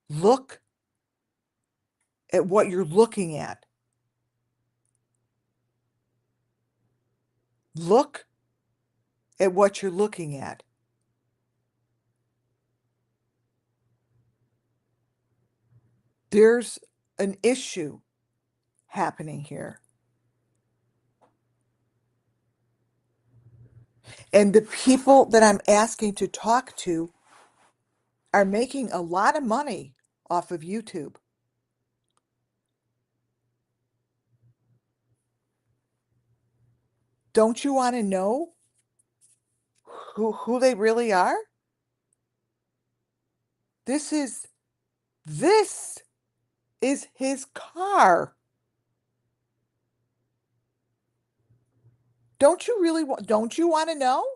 Speaker 1: look at what you're looking at. Look at what you're looking at. There's an issue happening here. And the people that I'm asking to talk to are making a lot of money off of YouTube. Don't you want to know who they really are? This is this is his car. Don't you want to know?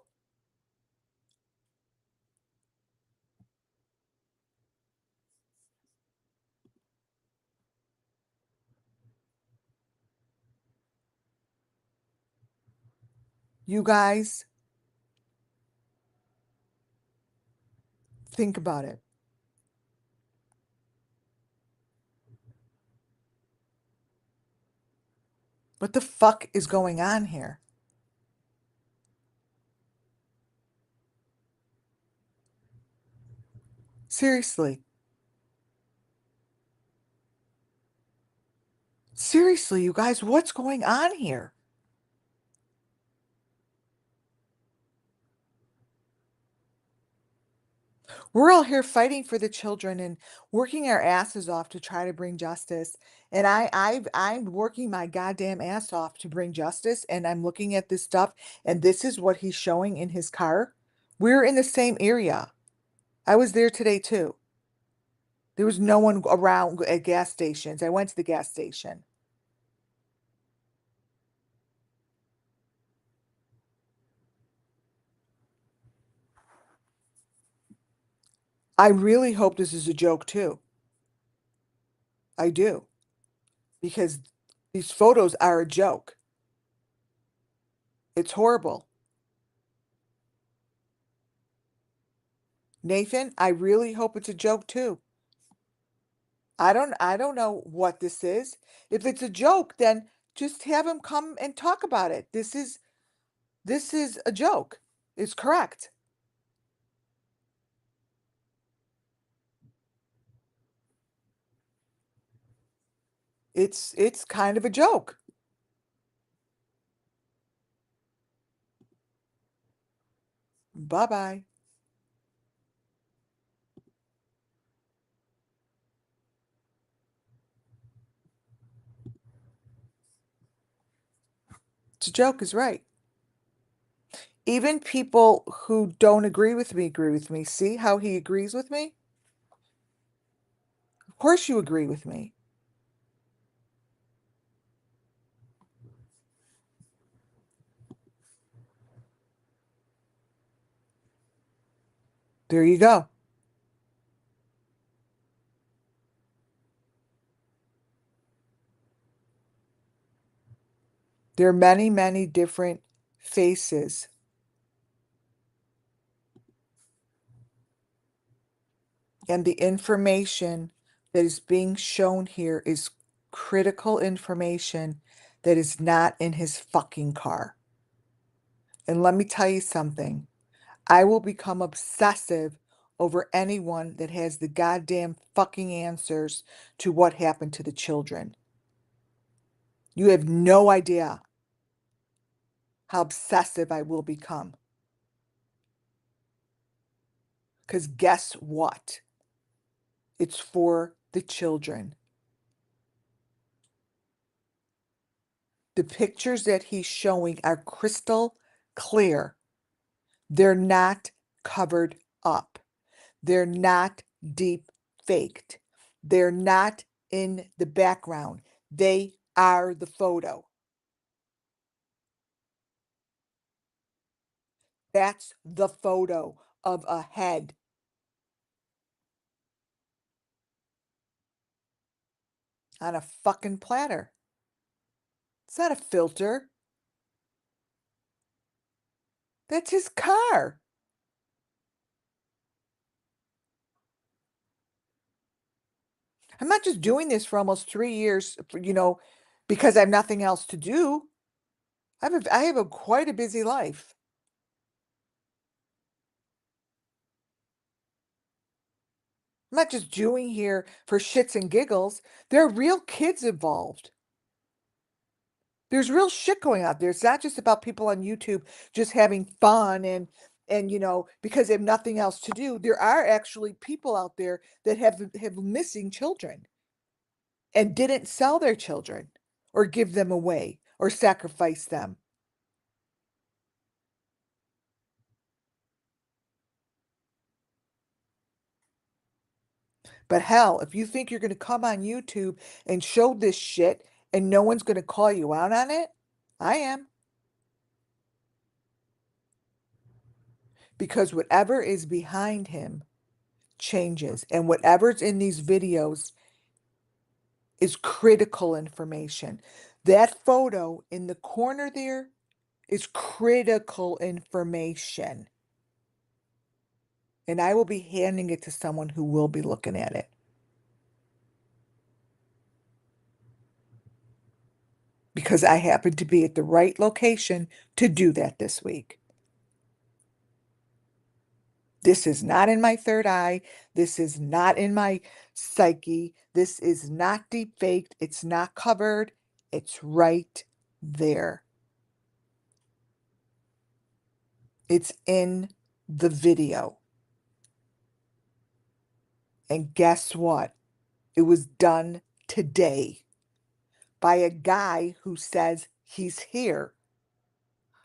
Speaker 1: You guys, Think about it. What the fuck is going on here? Seriously. Seriously, you guys, what's going on here? We're all here fighting for the children and working our asses off to try to bring justice. And I'm working my goddamn ass off to bring justice. And I'm looking at this stuff, and this is what he's showing in his car. We're in the same area. I was there today too. There was no one around at gas stations. I went to the gas station. I really hope this is a joke too. I do. Because these photos are a joke. It's horrible. Nathan, I really hope it's a joke too. I don't know what this is. If it's a joke, then just have him come and talk about it. This is a joke. It's correct. It's kind of a joke. Bye-bye. It's a joke is right. Even people who don't agree with me agree with me. See how he agrees with me? Of course you agree with me. There you go. There are many, many different faces. And the information that is being shown here is critical information that is not in his fucking car. And let me tell you something. I will become obsessive over anyone that has the goddamn fucking answers to what happened to the children. You have no idea how obsessive I will become. Because guess what? It's for the children. The pictures that he's showing are crystal clear. They're not covered up. They're not deep faked. They're not in the background. They are the photo. That's the photo of a head on a fucking platter. It's not a filter. That's his car. I'm not just doing this for almost 3 years, because I have nothing else to do. I have a quite a busy life. I'm not just doing here for shits and giggles. There are real kids involved. There's real shit going out there. It's not just about people on YouTube just having fun and because they have nothing else to do. There are actually people out there that have missing children and didn't sell their children or give them away or sacrifice them. But hell, if you think you're going to come on YouTube and show this shit and no one's going to call you out on it, I am. Because whatever is behind him changes, and whatever's in these videos is critical information. That photo in the corner there is critical information. and I will be handing it to someone who will be looking at it. Because I happened to be at the right location to do that this week. This is not in my third eye. This is not in my psyche. This is not deep faked. It's not covered. It's right there. It's in the video. And guess what? It was done today by a guy who says he's here.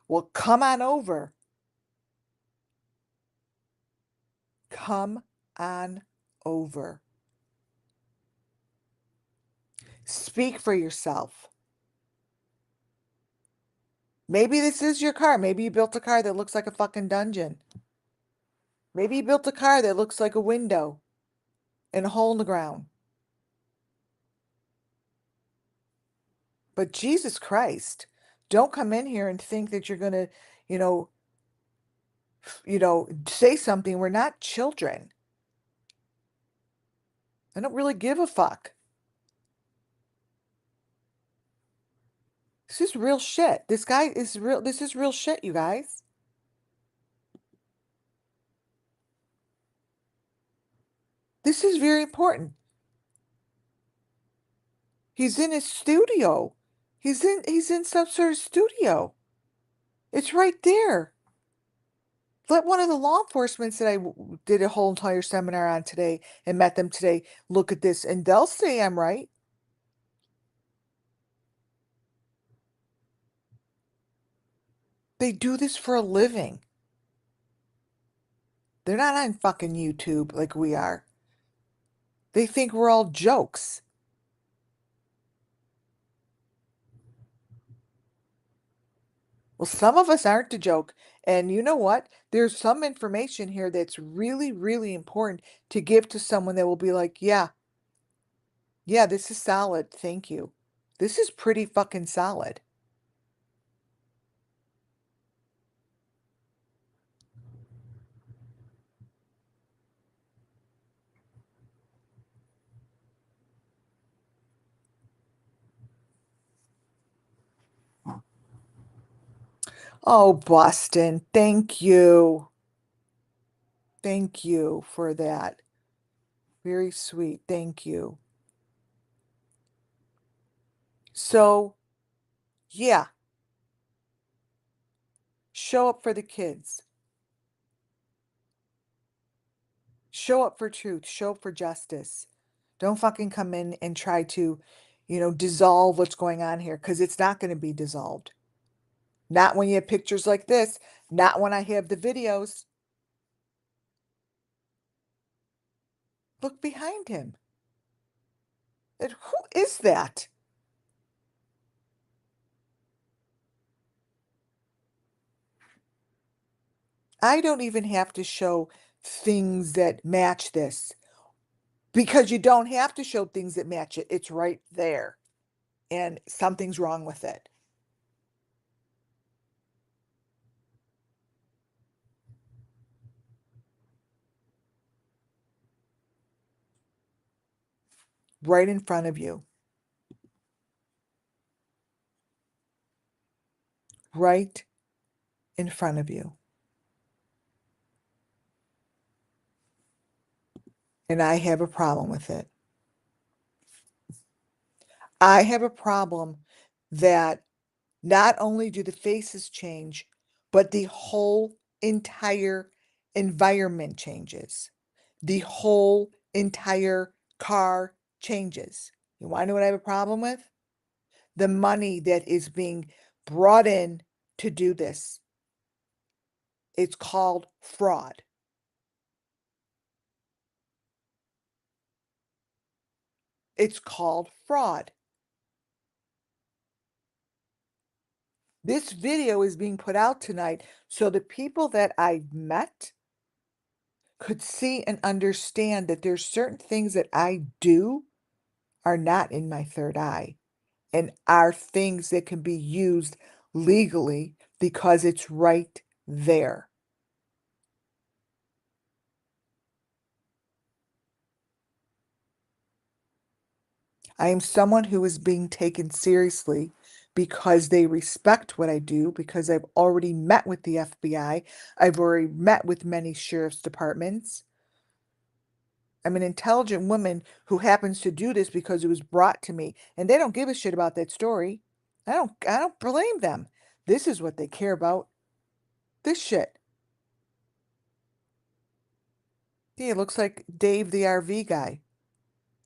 Speaker 1: Well, come on over. Come on over. Speak for yourself. Maybe this is your car. Maybe you built a car that looks like a fucking dungeon. Maybe you built a car that looks like a window and a hole in the ground. But Jesus Christ, don't come in here and think that you're going to, you know, say something. We're not children. I don't really give a fuck. This is real shit. This guy is real. This is real shit, you guys. This is very important. He's in his studio. He's in some sort of studio. It's right there. Let one of the law enforcement that did a whole entire seminar on today and met them today look at this, and they'll say I'm right. They do this for a living. They're not on fucking YouTube like we are. They think we're all jokes. Well, some of us aren't a joke. And you know what? There's some information here that's really, really important to give to someone that will be like, yeah, yeah, this is solid. Thank you. This is pretty fucking solid. Oh, Boston, thank you. Thank you for that. Very sweet. Thank you. So, yeah, show up for the kids. Show up for truth. Show up for justice. Don't fucking come in and try to, dissolve what's going on here because it's not going to be dissolved. Not when you have pictures like this. Not when I have the videos. Look behind him. And who is that? I don't even have to show things that match this because you don't have to show things that match it. It's right there. And something's wrong with it. Right in front of you. Right in front of you. And I have a problem with it. I have a problem that not only do the faces change, but the whole entire environment changes. The whole entire car changes. You want to know what I have a problem with? The money that is being brought in to do this. It's called fraud. It's called fraud. This video is being put out tonight so the people that I met could see and understand that there's certain things that I do are not in my third eye and are things that can be used legally because it's right there. I am someone who is being taken seriously because they respect what I do, because I've already met with the FBI. I've already met with many sheriff's departments. I'm an intelligent woman who happens to do this because it was brought to me, and they don't give a shit about that story. I don't blame them. This is what they care about. This shit. Yeah, it looks like Dave the RV guy.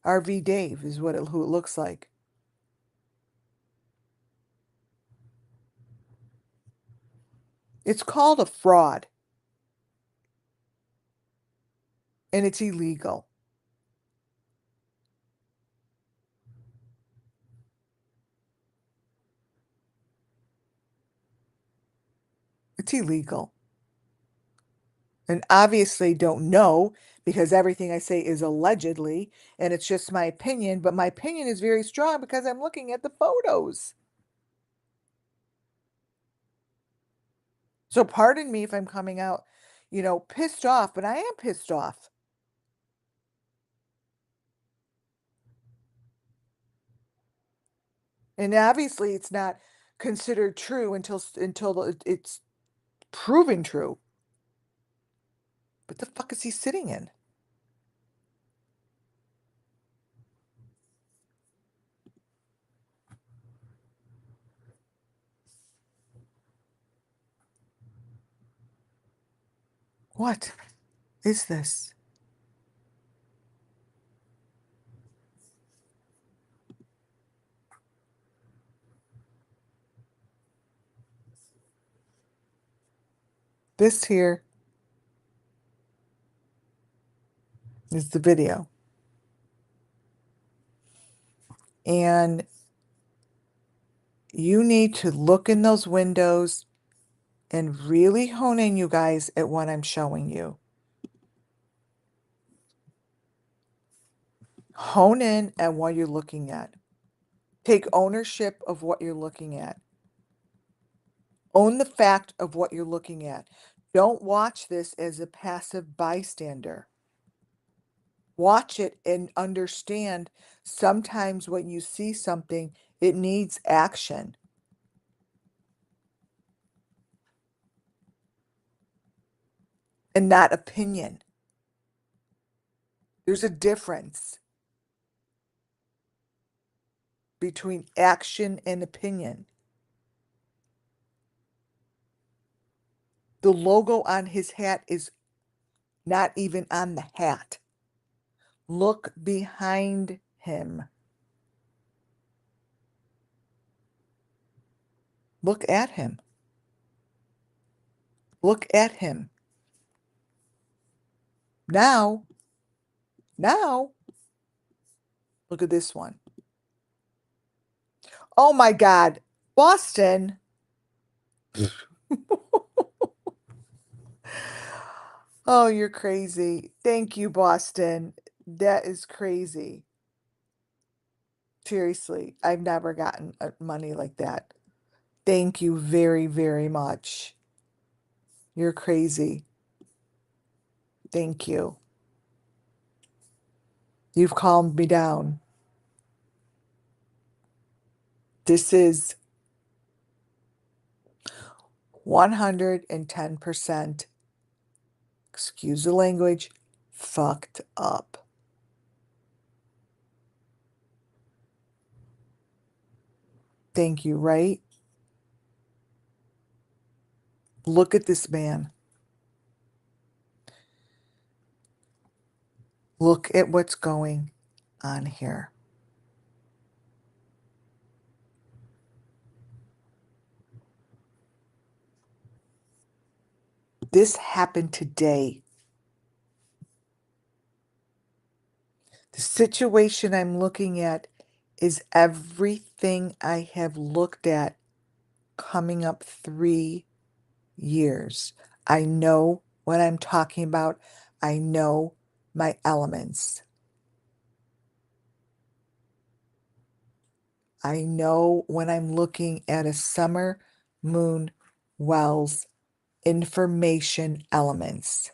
Speaker 1: RV Dave is who it looks like. It's called a fraud, and it's illegal. It's illegal. And obviously don't know because everything I say is allegedly, and it's just my opinion, but my opinion is very strong because I'm looking at the photos. So pardon me if I'm coming out, pissed off, but I am pissed off. And obviously it's not considered true until it's proven true. What the fuck is he sitting in? What is this? This here is the video. And you need to look in those windows and really hone in, you guys, at what I'm showing you. Hone in at what you're looking at. Take ownership of what you're looking at. Own the fact of what you're looking at. Don't watch this as a passive bystander. Watch it and understand sometimes when you see something, it needs action and not opinion. There's a difference between action and opinion. The logo on his hat is not even on the hat. Look behind him. Look at him. Look at him. Now, now, look at this one. Oh my God, Boston. Oh, you're crazy. Thank you, Boston. That is crazy. Seriously, I've never gotten money like that. Thank you very, very much. You're crazy. Thank you. You've calmed me down. This is 110%, excuse the language, fucked up. Thank you, right? Look at this man. Look at what's going on here. This happened today. The situation I'm looking at is everything I have looked at coming up 3 years. I know what I'm talking about. I know my elements. I know when I'm looking at a summer moon wells information elements.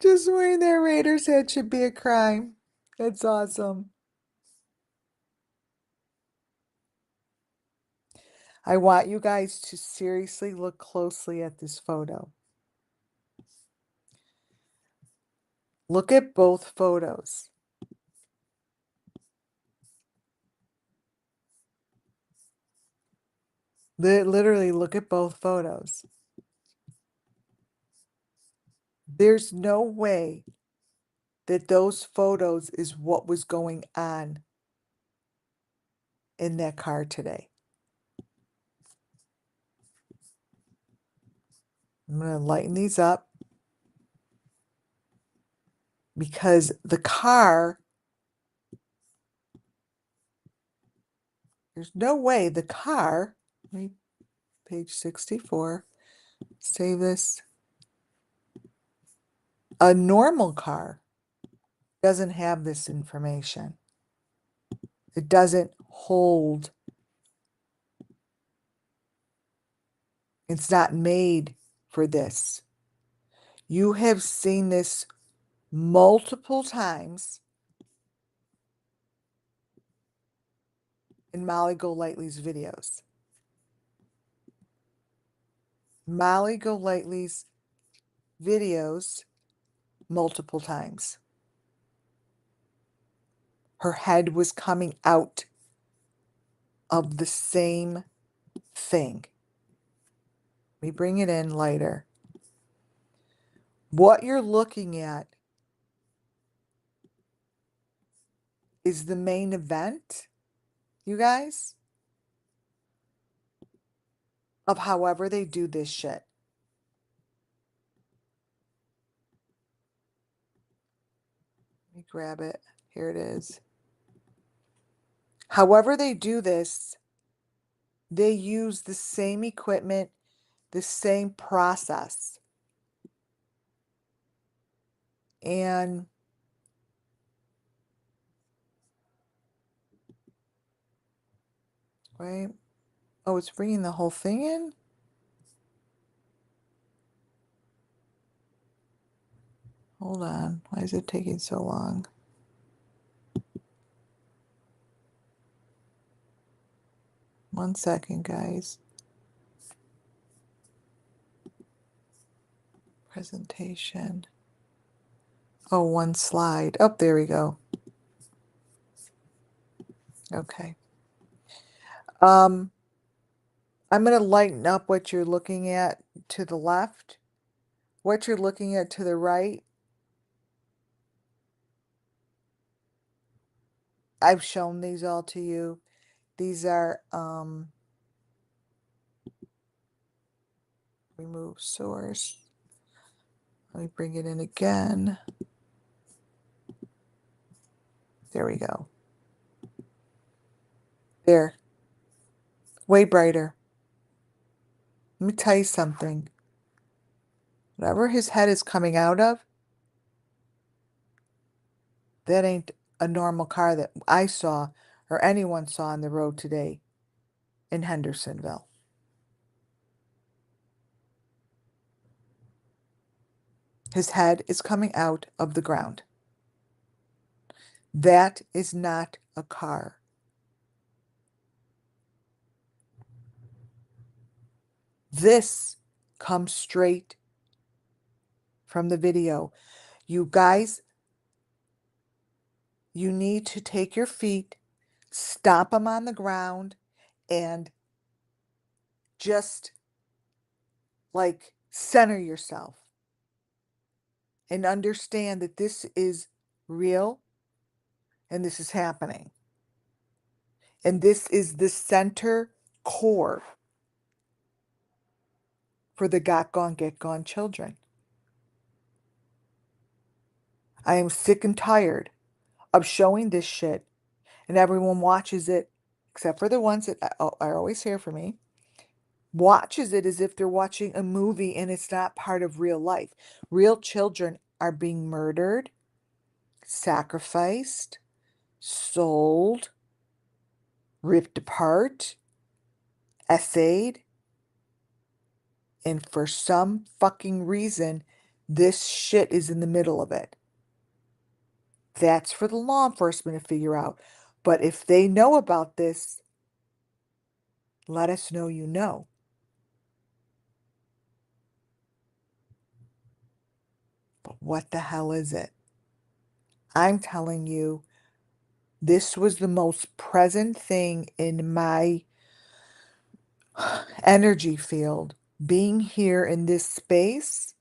Speaker 1: Just wearing their Raiders hat should be a crime. That's awesome. I want you guys to seriously look closely at this photo. Look at both photos. Literally, look at both photos. There's no way that those photos is what was going on in that car today. I'm going to lighten these up because the car, there's no way the car, page 64, save this. A normal car doesn't have this information. It doesn't hold. It's not made for this. You have seen this multiple times in Molly Golightly's videos. Molly Golightly's videos multiple times. Her head was coming out of the same thing. Let me bring it in lighter. What you're looking at is the main event, you guys, of however they do this shit. Let me grab it. Here it is. However they do this, they use the same equipment, the same process. And right? Oh, it's bringing the whole thing in? Hold on. Why is it taking so long? One second, guys. Presentation. Oh, one slide. Oh, there we go. Okay. I'm going to lighten up what you're looking at to the left. What you're looking at to the right, I've shown these all to you. These are, remove source. Let me bring it in again. There we go. There. Way brighter. Let me tell you something. Whatever his head is coming out of, that ain't a normal car that I saw or anyone saw on the road today in Hendersonville. His head is coming out of the ground. That is not a car. This comes straight from the video. You guys, you need to take your feet, stomp them on the ground, and just like center yourself and understand that this is real and this is happening. And this is the center core for the Got Gone, Get Gone children. I am sick and tired of showing this shit, and everyone watches it, except for the ones that are always here for me, watches it as if they're watching a movie and it's not part of real life. Real children are being murdered, sacrificed, sold, ripped apart, essayed, and for some fucking reason, This shit is in the middle of it. That's for the law enforcement to figure out. But if they know about this, let us know you know. But what the hell is it? I'm telling you, this was the most present thing in my energy field, being here in this space,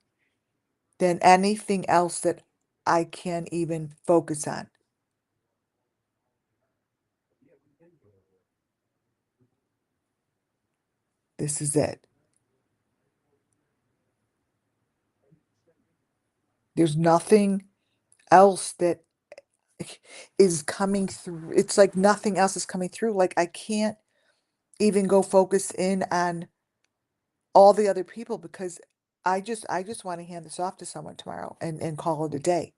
Speaker 1: than anything else that I can even focus on. This is it. There's nothing else that is coming through. It's like nothing else is coming through. Like I can't even go focus in on all the other people because I just want to hand this off to someone tomorrow and call it a day.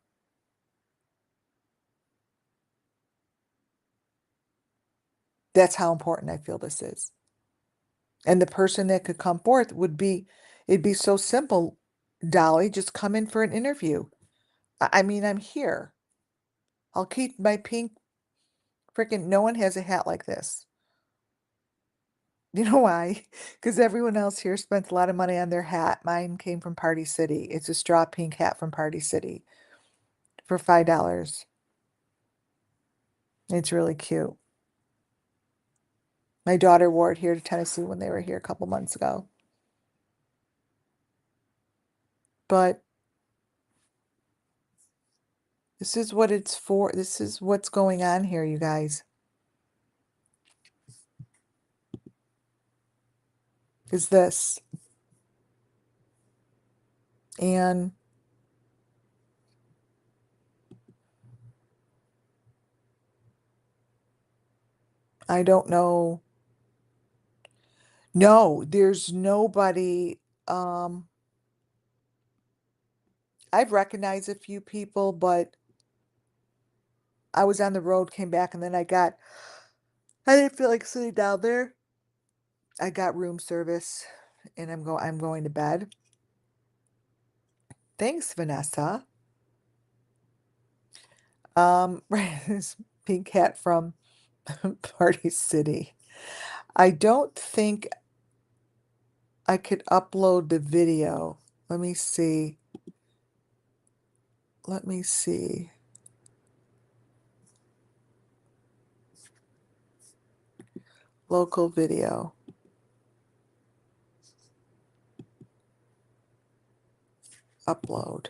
Speaker 1: That's how important I feel this is. And the person that could come forth would be, it'd be so simple, Dolly, just come in for an interview. I mean, I'm here. I'll keep my pink freaking, no one has a hat like this. You know why? Because everyone else here spent a lot of money on their hat. Mine came from Party City. It's a straw pink hat from Party City for $5. It's really cute. My daughter wore it here to Tennessee when they were here a couple months ago. But this is what it's for. This is what's going on here, you guys. Is this. And I don't know. No, there's nobody. I've recognized a few people, but I was on the road, came back, and then I didn't feel like sitting down there. I got room service and I'm going to bed. Thanks, Vanessa. This pink cat from Party City. I don't think I could upload the video. Let me see. Let me see. Local video. Upload.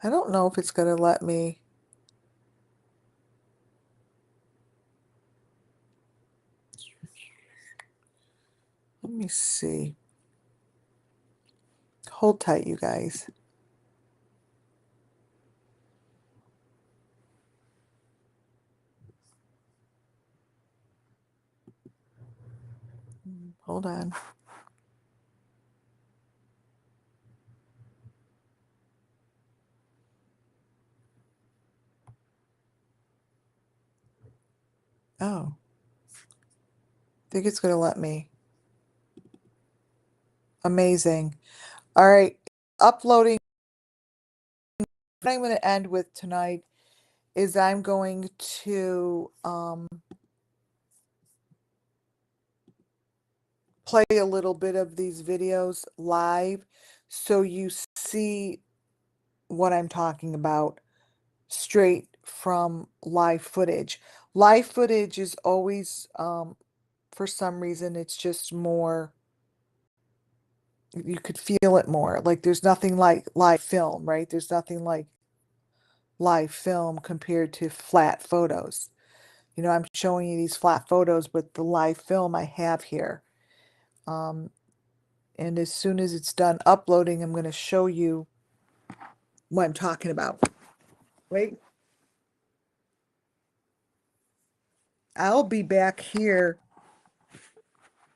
Speaker 1: I don't know if it's going to let me. Let me see. Hold tight, you guys. Hold on. Oh, I think it's going to let me. Amazing. All right. Uploading. What I'm going to end with tonight is I'm going to play a little bit of these videos live so you see what I'm talking about straight from live footage. Live footage is always, for some reason, it's just more, you could feel it more. Like there's nothing like live film, right? There's nothing like live film compared to flat photos. You know, I'm showing you these flat photos, but the live film I have here. Um, and as soon as it's done uploading, I'm going to show you what I'm talking about. Wait, I'll be back here.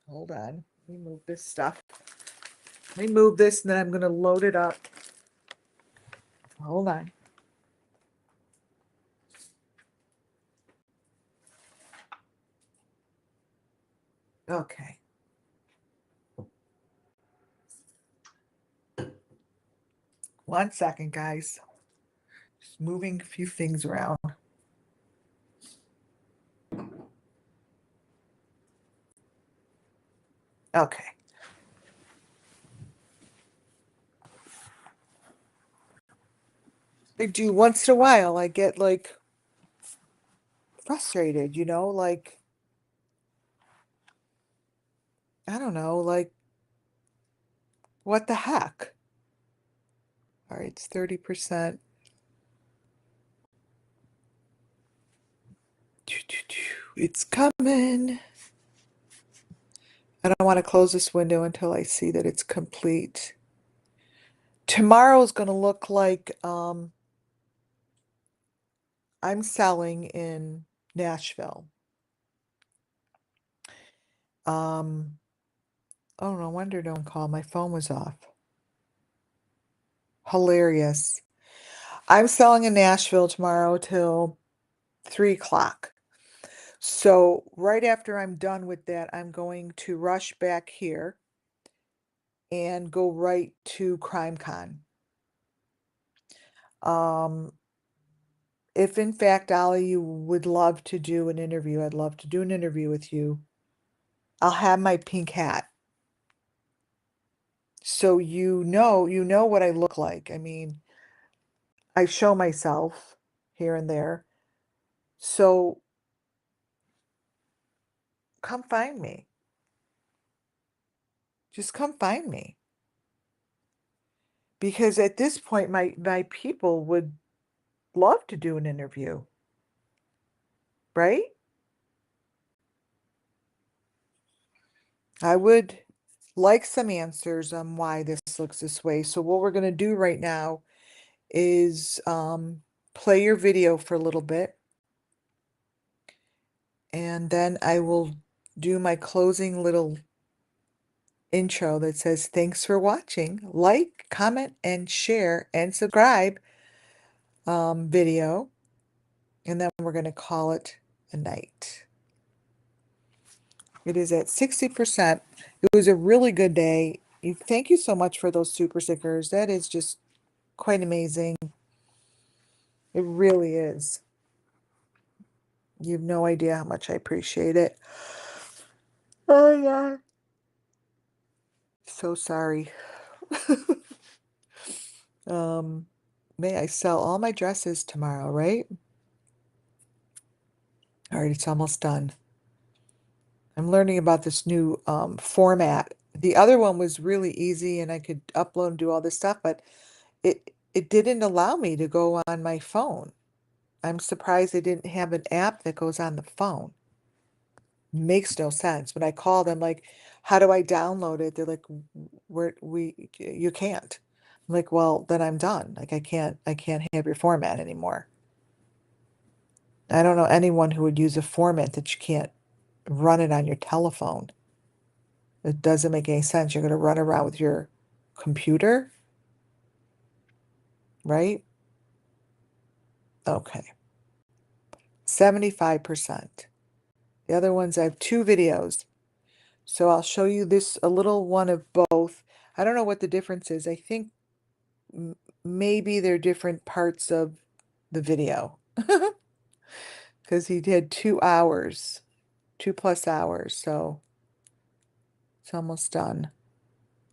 Speaker 1: Hold on. Let me move this stuff. Let me move this and then I'm going to load it up. Hold on. Okay. 1 second, guys. Just moving a few things around. Okay. I do once in a while. I get like frustrated, like, I don't know, like, what the heck? All right, it's 30%. It's coming. I don't want to close this window until I see that it's complete. Tomorrow's going to look like I'm selling in Nashville. Oh, no wonder no one called. My phone was off. Hilarious. I'm selling in Nashville tomorrow till 3 o'clock. So right after I'm done with that, I'm going to rush back here and go right to CrimeCon. If in fact, Ollie, you would love to do an interview, I'd love to do an interview with you. I'll have my pink hat. So you know what I look like. I mean, I show myself here and there. So come find me. Just come find me. Because at this point, my people would love to do an interview, right? I would like some answers on why this looks this way. So what we're going to do right now is play your video for a little bit, and then I will do my closing little intro that says thanks for watching. Like, comment, and share, and subscribe video, and then we're going to call it a night. It is at 60%. It was a really good day. Thank you so much for those super stickers. That is just quite amazing. It really is. You have no idea how much I appreciate it. Oh, yeah. So sorry. May I sell all my dresses tomorrow, right? All right, it's almost done. I'm learning about this new format. The other one was really easy and I could upload and do all this stuff, but it didn't allow me to go on my phone. I'm surprised they didn't have an app that goes on the phone. Makes no sense. When I call them, like, how do I download it? They're like, you can't. I'm like, well, then I'm done. Like, I can't have your format anymore. I don't know anyone who would use a format that you can't run it on your telephone. It doesn't make any sense. You're going to run around with your computer, right? Okay. 75%. The other ones, I have 2 videos. So I'll show you this, a little one of both. I don't know what the difference is. I think maybe they're different parts of the video. Because he did 2 hours, 2+ hours. So it's almost done.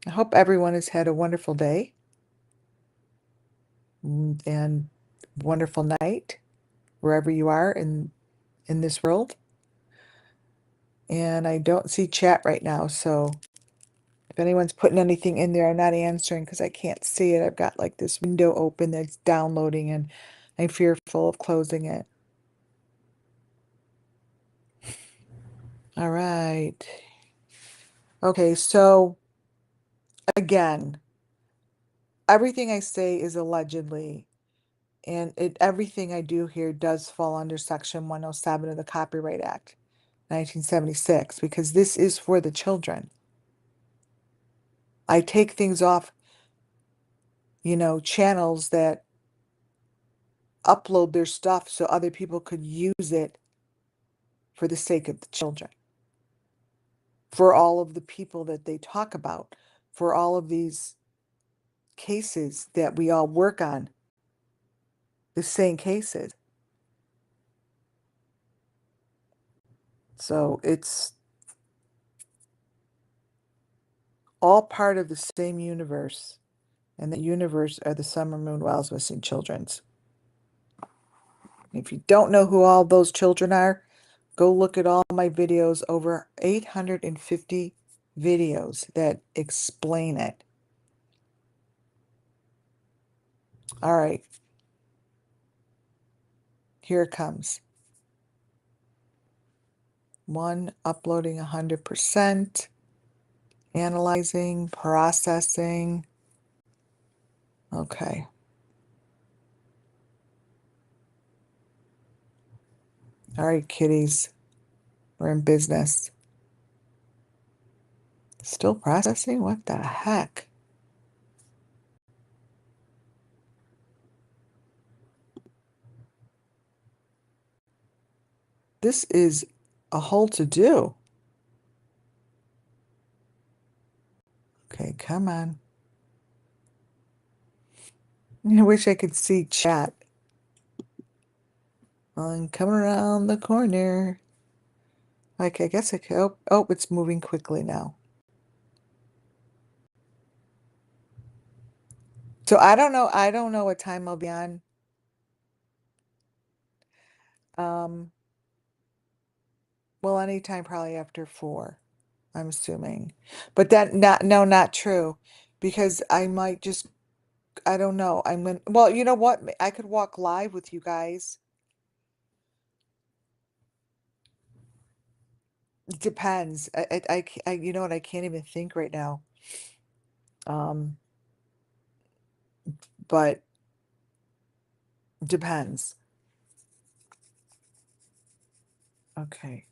Speaker 1: I hope everyone has had a wonderful day and wonderful night wherever you are in this world. And I don't see chat right now, so if anyone's putting anything in there, I'm not answering because I can't see it. I've got like this window open that's downloading and I'm fearful of closing it. All right. Okay, so again, everything I say is allegedly, and everything I do here does fall under Section 107 of the Copyright Act, 1976, because this is for the children. I take things off, channels that upload their stuff so other people could use it for the sake of the children, for all of the people that they talk about, for all of these cases that we all work on, the same cases. So it's all part of the same universe. And the universe are the Summer Moon Wells Missing Children's. If you don't know who all those children are, go look at all my videos, over 850 videos that explain it. All right. Here it comes. One, uploading 100%, analyzing, processing. Okay. All right, kitties. We're in business. Still processing? What the heck? This is a whole to-do. Okay, come on. I wish I could see chat. Well, I'm coming around the corner. Like, I guess I could. Oh, it's moving quickly now. So I don't know. I don't know what time I'll be on. Well, anytime probably after 4, I'm assuming. But that not true. Because I might just, I don't know. Well, you know what? I could walk live with you guys. It depends. You know what? I can't even think right now. But depends. Okay.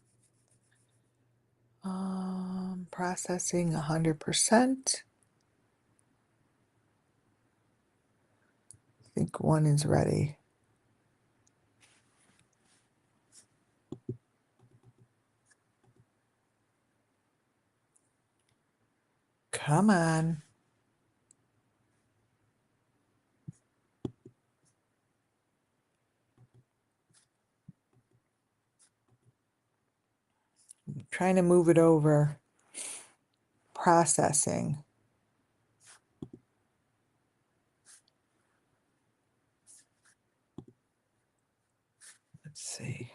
Speaker 1: Processing 100%. I think one is ready. Come on. I'm trying to move it over. Processing. Let's see.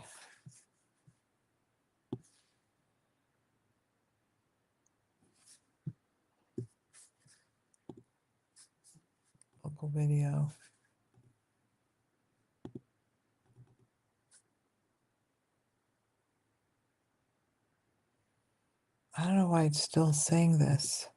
Speaker 1: Local video. I don't know why it's still saying this.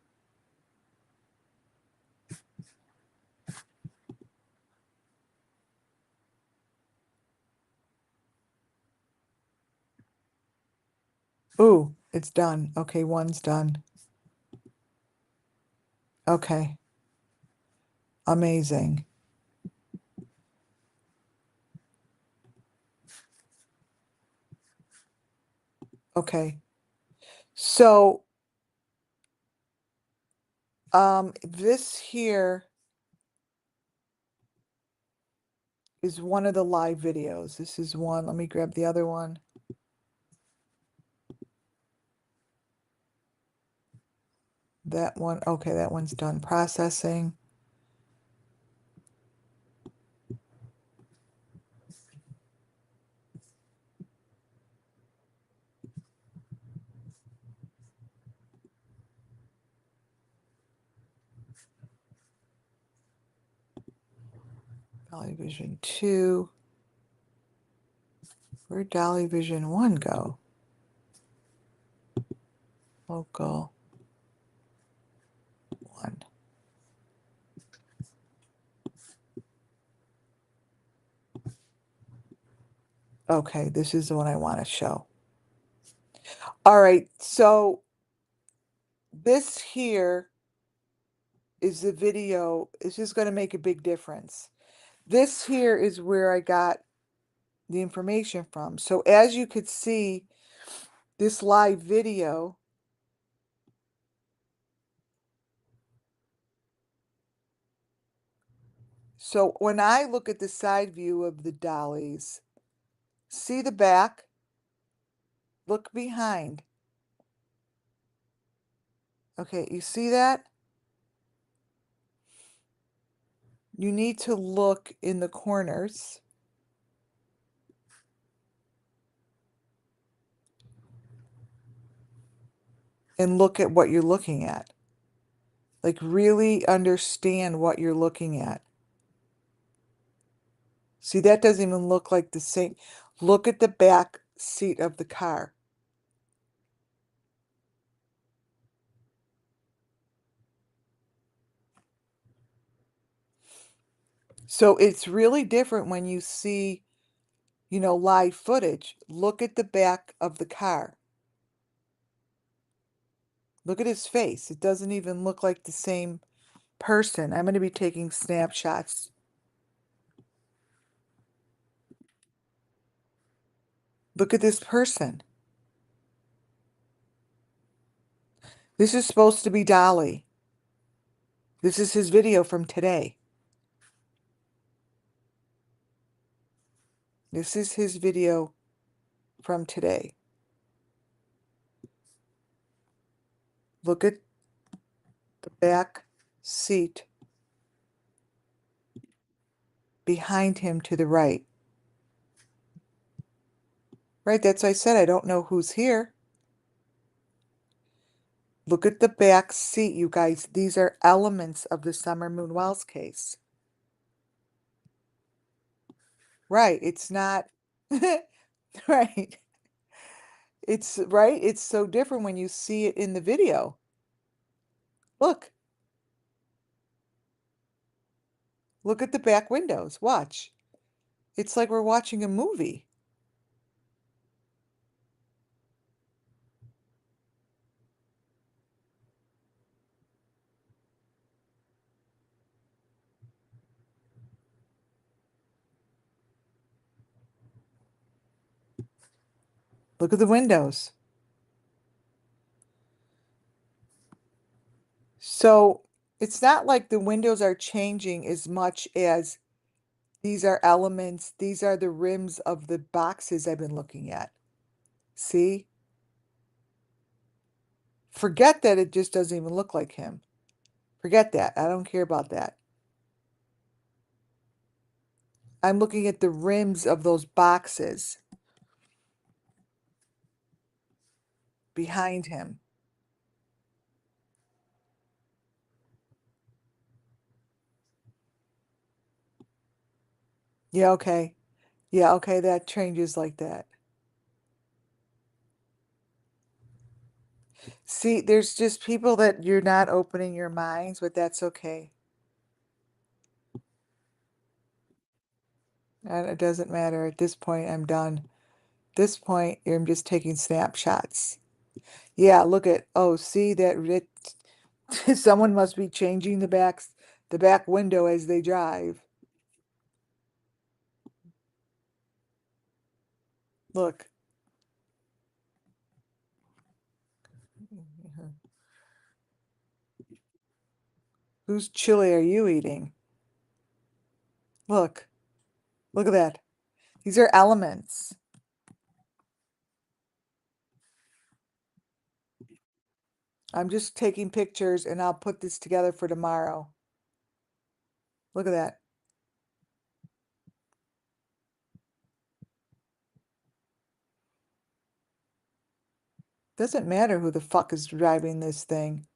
Speaker 1: Ooh, it's done. Okay, one's done. Okay. Amazing. Okay. So, this here is one of the live videos. This is one. Let me grab the other one. That one. Okay, that one's done processing. Dolly Vision 2. Where'd Dolly Vision 1 go? Local 1. Okay, this is the one I want to show. All right, so this here is the video. It's just going to make a big difference. This here is where I got the information from. So as you could see, this live video So when I look at the side view of the dollies, see the back, look behind. Okay, you see that? You need to look in the corners and look at what you're looking at. Like, really understand what you're looking at. See, that doesn't even look like the same. Look at the back seat of the car. So it's really different when you see, live footage. Look at the back of the car. Look at his face. It doesn't even look like the same person. I'm going to be taking snapshots. Look at this person. This is supposed to be Dolly. This is his video from today. This is his video from today. Look at the back seat behind him to the right. Right, that's why I said I don't know who's here. Look at the back seat, you guys. These are elements of the Summer Moon Wells case. Right, it's not right. It's right, it's so different when you see it in the video. Look. Look at the back windows. Watch. It's like we're watching a movie. Look at the windows. So it's not like the windows are changing as much as these are elements. These are the rims of the boxes I've been looking at. See? Forget that it just doesn't even look like him. Forget that. I don't care about that. I'm looking at the rims of those boxes behind him. Yeah, okay. Yeah, okay, that changes like that. See, there's just people that you're not opening your minds, but that's okay. And it doesn't matter. At this point, I'm done. At this point, I'm just taking snapshots. Yeah, look at, oh, see that someone must be changing the back window as they drive. Look. Whose chili are you eating? Look. Look at that. These are elements. I'm just taking pictures and I'll put this together for tomorrow. Look at that. Doesn't matter who the fuck is driving this thing.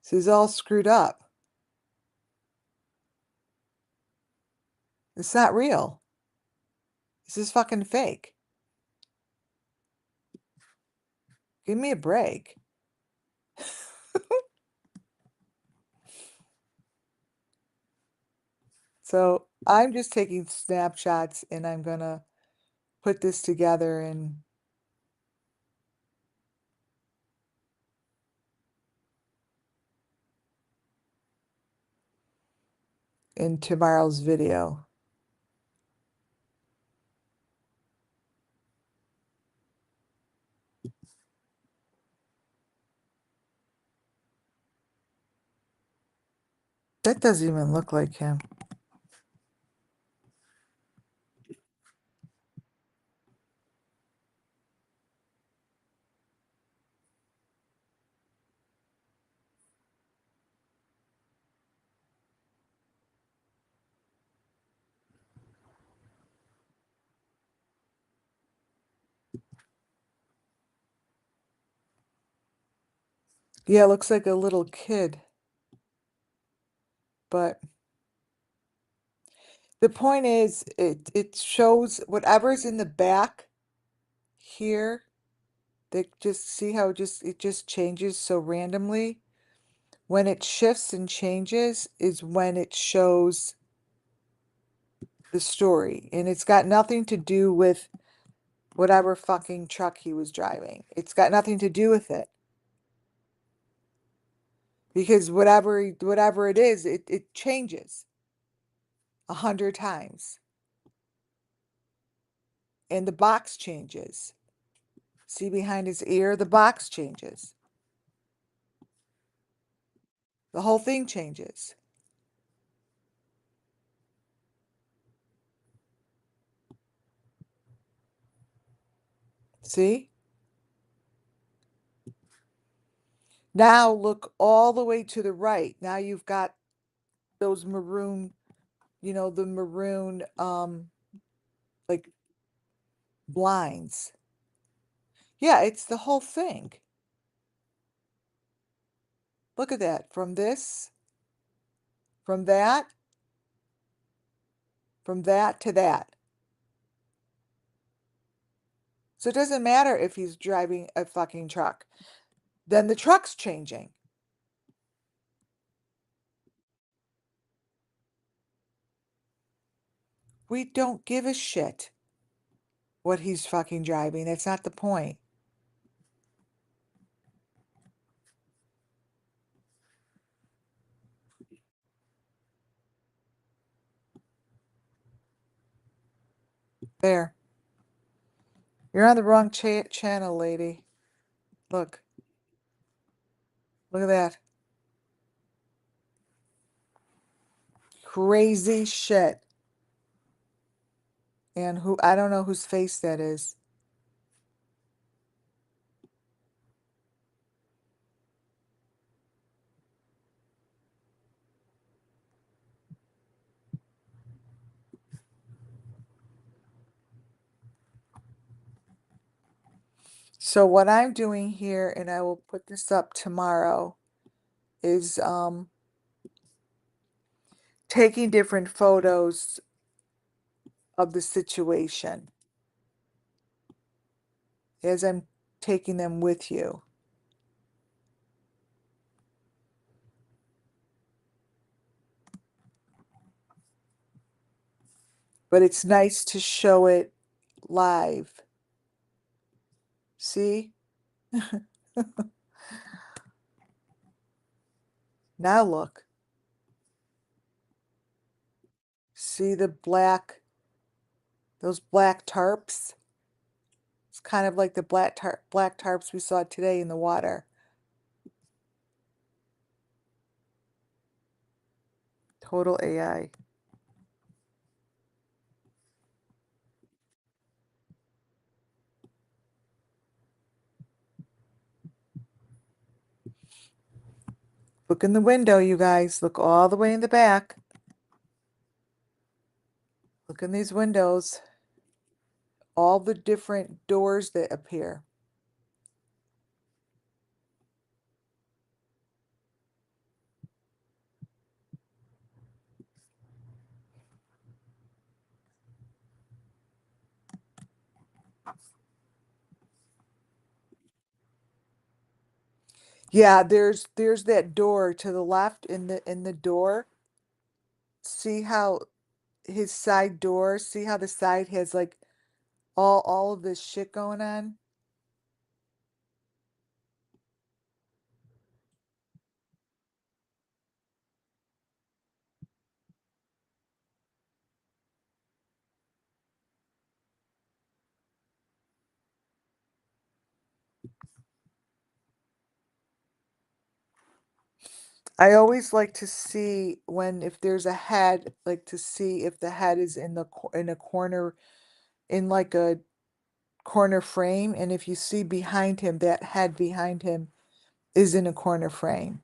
Speaker 1: This is all screwed up. It's not real. This is fucking fake. Give me a break. So I'm just taking snapshots and I'm gonna put this together in tomorrow's video. That doesn't even look like him. Yeah, it looks like a little kid. But the point is, it shows whatever's in the back here. They just see how it just changes so randomly. When it shifts and changes is when it shows the story. And it's got nothing to do with whatever fucking truck he was driving. It's got nothing to do with it. Because whatever it is, it changes 100 times. And the box changes. See behind his ear, the box changes. The whole thing changes. See? Now look all the way to the right. Now you've got those maroon, the maroon like blinds. Yeah, it's the whole thing. Look at that. From that, from that to that. So it doesn't matter if he's driving a fucking truck. Then the truck's changing. We don't give a shit what he's fucking driving. That's not the point. There. You're on the wrong channel, lady. Look. Look at that. Crazy shit. And I don't know whose face that is. So what I'm doing here, and I will put this up tomorrow, is taking different photos of the situation as I'm taking them with you. But it's nice to show it live. See? Now look. See those black tarps? It's kind of like the black tarps we saw today in the water. Total AI. Look in the window, you guys. Look all the way in the back. Look in these windows. All the different doors that appear. Yeah, there's that door to the left in the door. See how his side door, see how the side has like all of this shit going on? I always like to see when if there's a head, like to see if the head is in a corner, in like a corner frame, and if you see behind him, that head behind him is in a corner frame.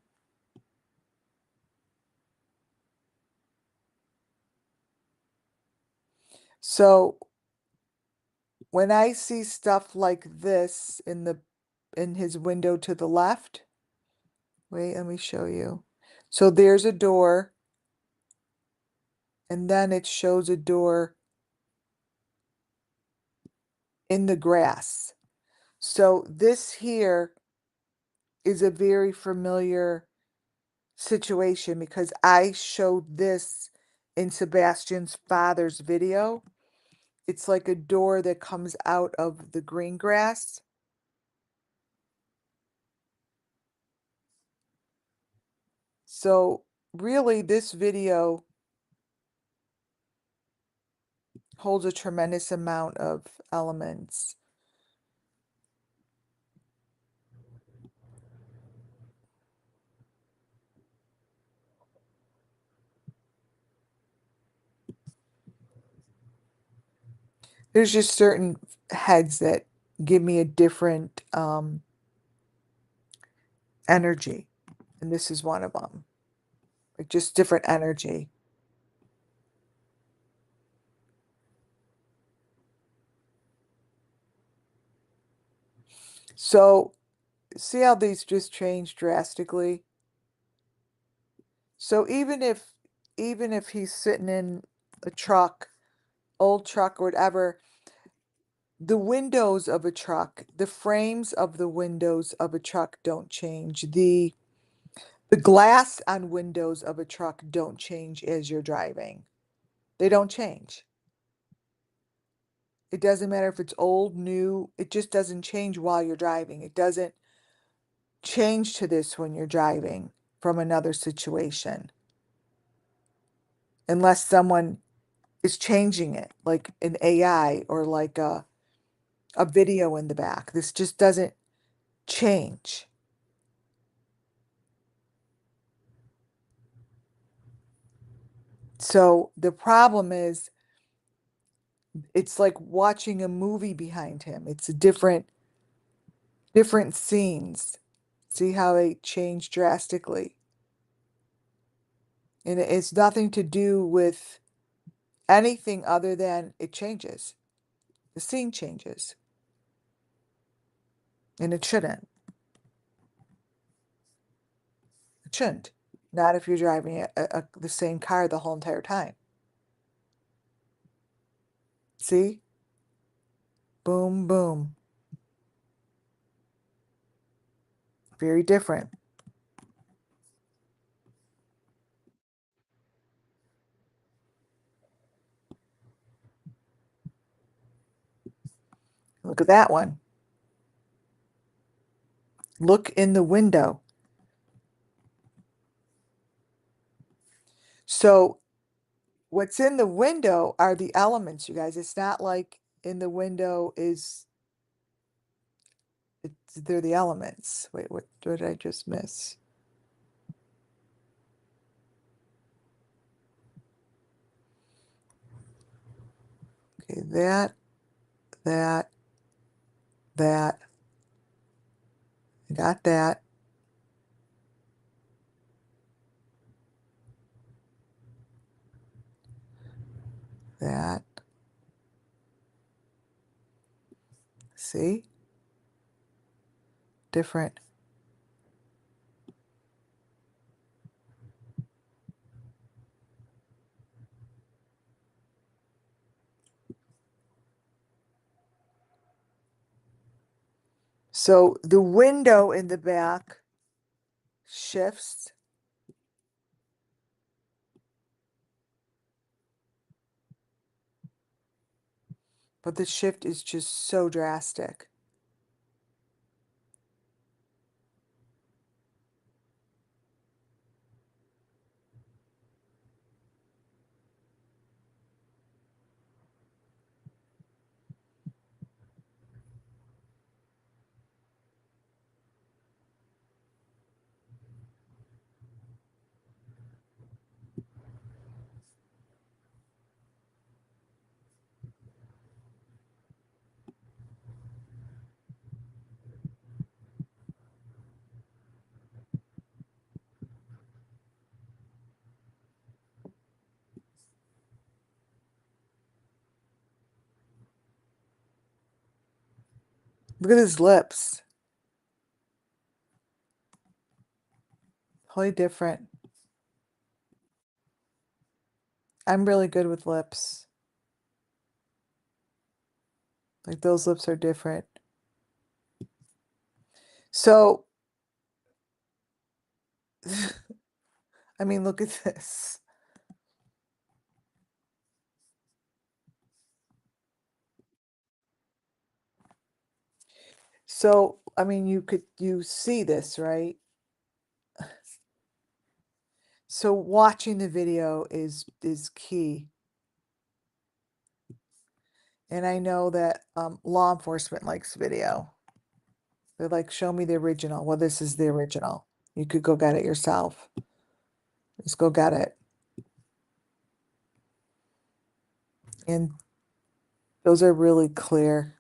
Speaker 1: So when I see stuff like this in his window to the left, Wait, let me show you. So there's a door, and then it shows a door in the grass. So this here is a very familiar situation because I showed this in Sebastian's father's video. It's like a door that comes out of the green grass. So really this video holds a tremendous amount of elements. There's just certain heads that give me a different energy, and this is one of them. Like just different energy. So see how these just changed drastically? So even if he's sitting in a truck, old truck or whatever, the windows of a truck, the frames of the windows of a truck don't change. The glass on windows of a truck don't change as you're driving. They don't change. It doesn't matter if it's old, new, it just doesn't change while you're driving. It doesn't change to this when you're driving from another situation. Unless someone is changing it, like an AI or like a video in the back. This just doesn't change. So the problem is it's like watching a movie behind him. It's a different scenes. See how they change drastically. And it's nothing to do with anything other than it changes. The scene changes. And it shouldn't. It shouldn't. Not if you're driving the same car the whole entire time. See? Boom, boom. Very different. Look at that one. Look in the window. So what's in the window are the elements, you guys. It's not like in the window they're the elements. Wait, what did I just miss? Okay, that, that, that. I got that. That. See? Different. So the window in the back shifts. But the shift is just so drastic. Look at his lips. Totally different. I'm really good with lips. Like those lips are different. So, I mean, look at this. So, I mean, you see this, right? So watching the video is key. And I know that law enforcement likes video. They're like, show me the original. Well, this is the original. You could go get it yourself. Just go get it. And those are really clear.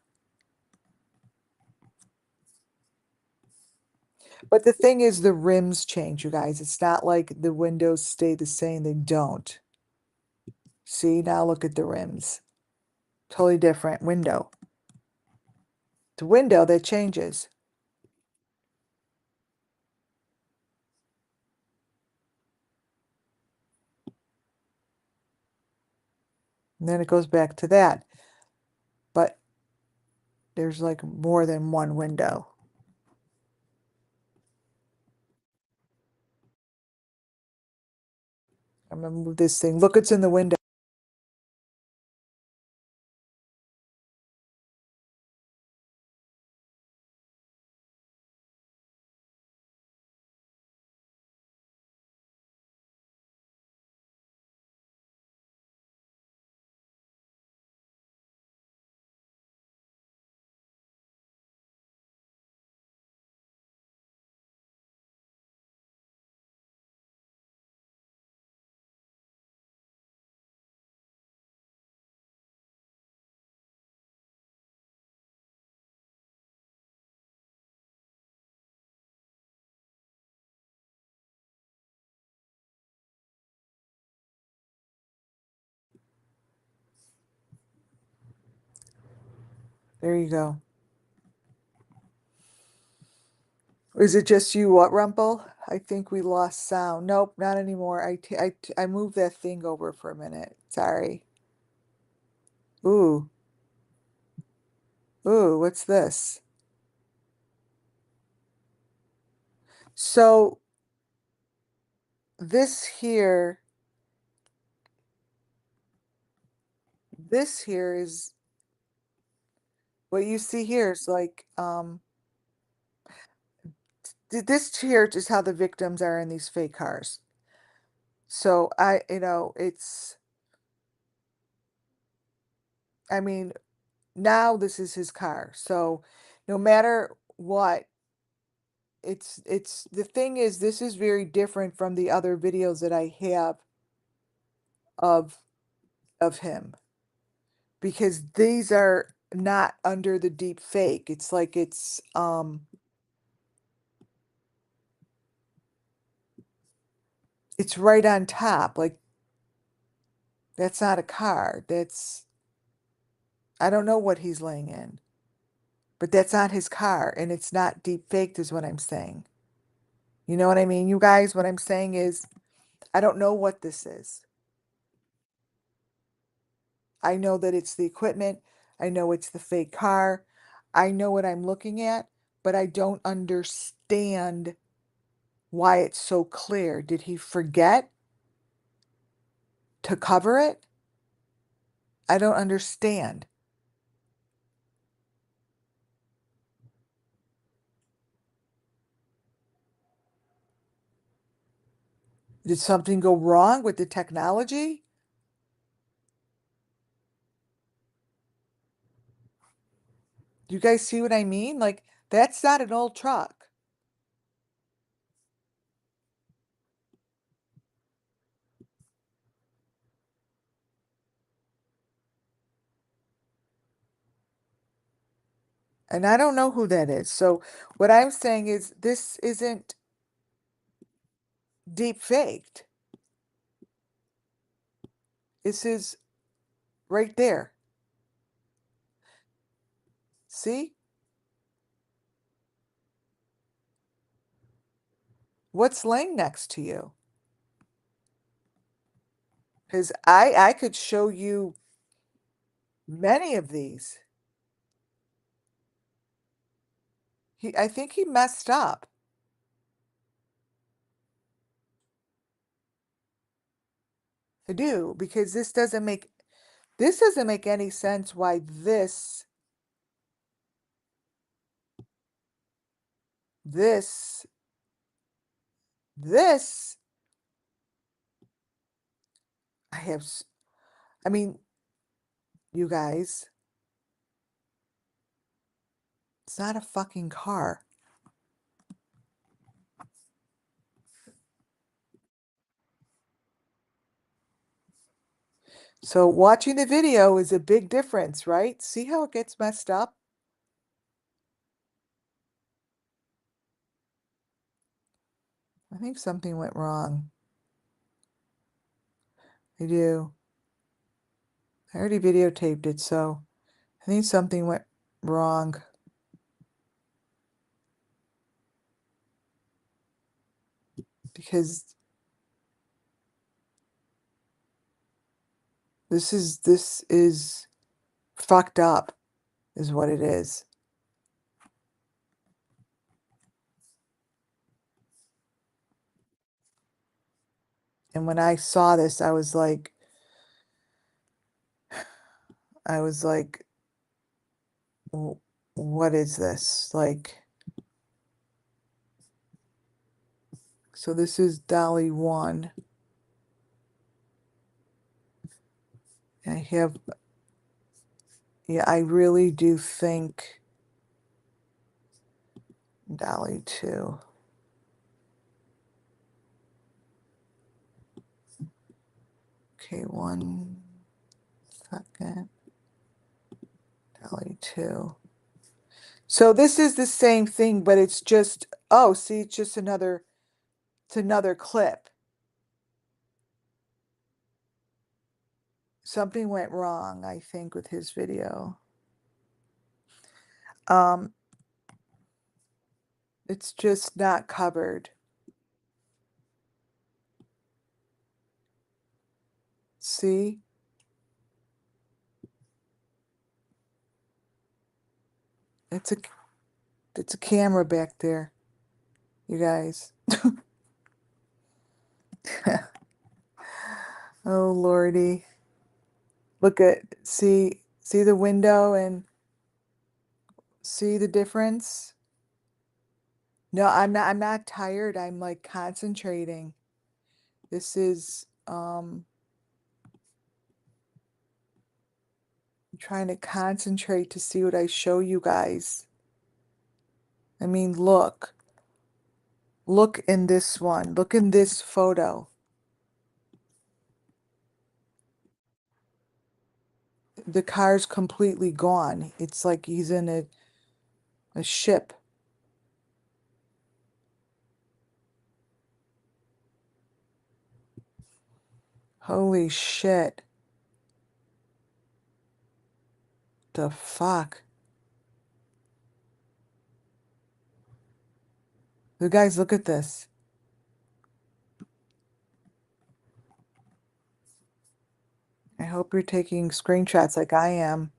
Speaker 1: But the thing is, the rims change, you guys. It's not like the windows stay the same. They don't. See, now look at the rims. Totally different window. The window that changes. And then it goes back to that. But there's like more than one window. I'm gonna move this thing. Look, it's in the window. There you go. Is it just you, what, Rumpel? I think we lost sound. Nope, not anymore. I moved that thing over for a minute. Sorry. Ooh, ooh, what's this? So this here is what you see here is like, this here is how the victims are in these fake cars. So I mean, now this is his car. So no matter what, it's the thing is this is very different from the other videos that I have of him because these are not under the deep fake. It's like it's right on top. Like that's not a car. That's I don't know what he's laying in. But that's not his car and it's not deep faked is what I'm saying. You know what I mean? You guys, what I'm saying is I don't know what this is. I know that it's the equipment. I know it's the fake car. I know what I'm looking at, but I don't understand why it's so clear. Did he forget to cover it? I don't understand. Did something go wrong with the technology? Do you guys see what I mean? Like, that's not an old truck. And I don't know who that is. So what I'm saying is this isn't deep faked. This is right there. See? What's laying next to you? Because I could show you many of these. I think he messed up. I do, because this doesn't make any sense why this this I have I mean, you guys, it's not a fucking car. So watching the video is a big difference, right? See how it gets messed up? I think something went wrong. I do. I already videotaped it, so I think something went wrong. Because this is fucked up, is what it is. And when I saw this, I was like, what is this? Like, so this is Dolly 1. I have, yeah, I really do think Dolly 2. Okay, 1 second. Dolly 2. So this is the same thing, but it's just, oh, see, it's another clip. Something went wrong, I think, with his video. Um, it's just not covered. See? It's a it's a camera back there, you guys. Oh lordy. Look at see the window and see the difference? No, I'm not tired. I'm like concentrating. This is I'm trying to concentrate to see what I show you guys. I mean, look. Look in this one. Look in this photo. The car's completely gone. It's like he's in a ship. Holy shit. The fuck? You guys, look at this. I hope you're taking screenshots like I am.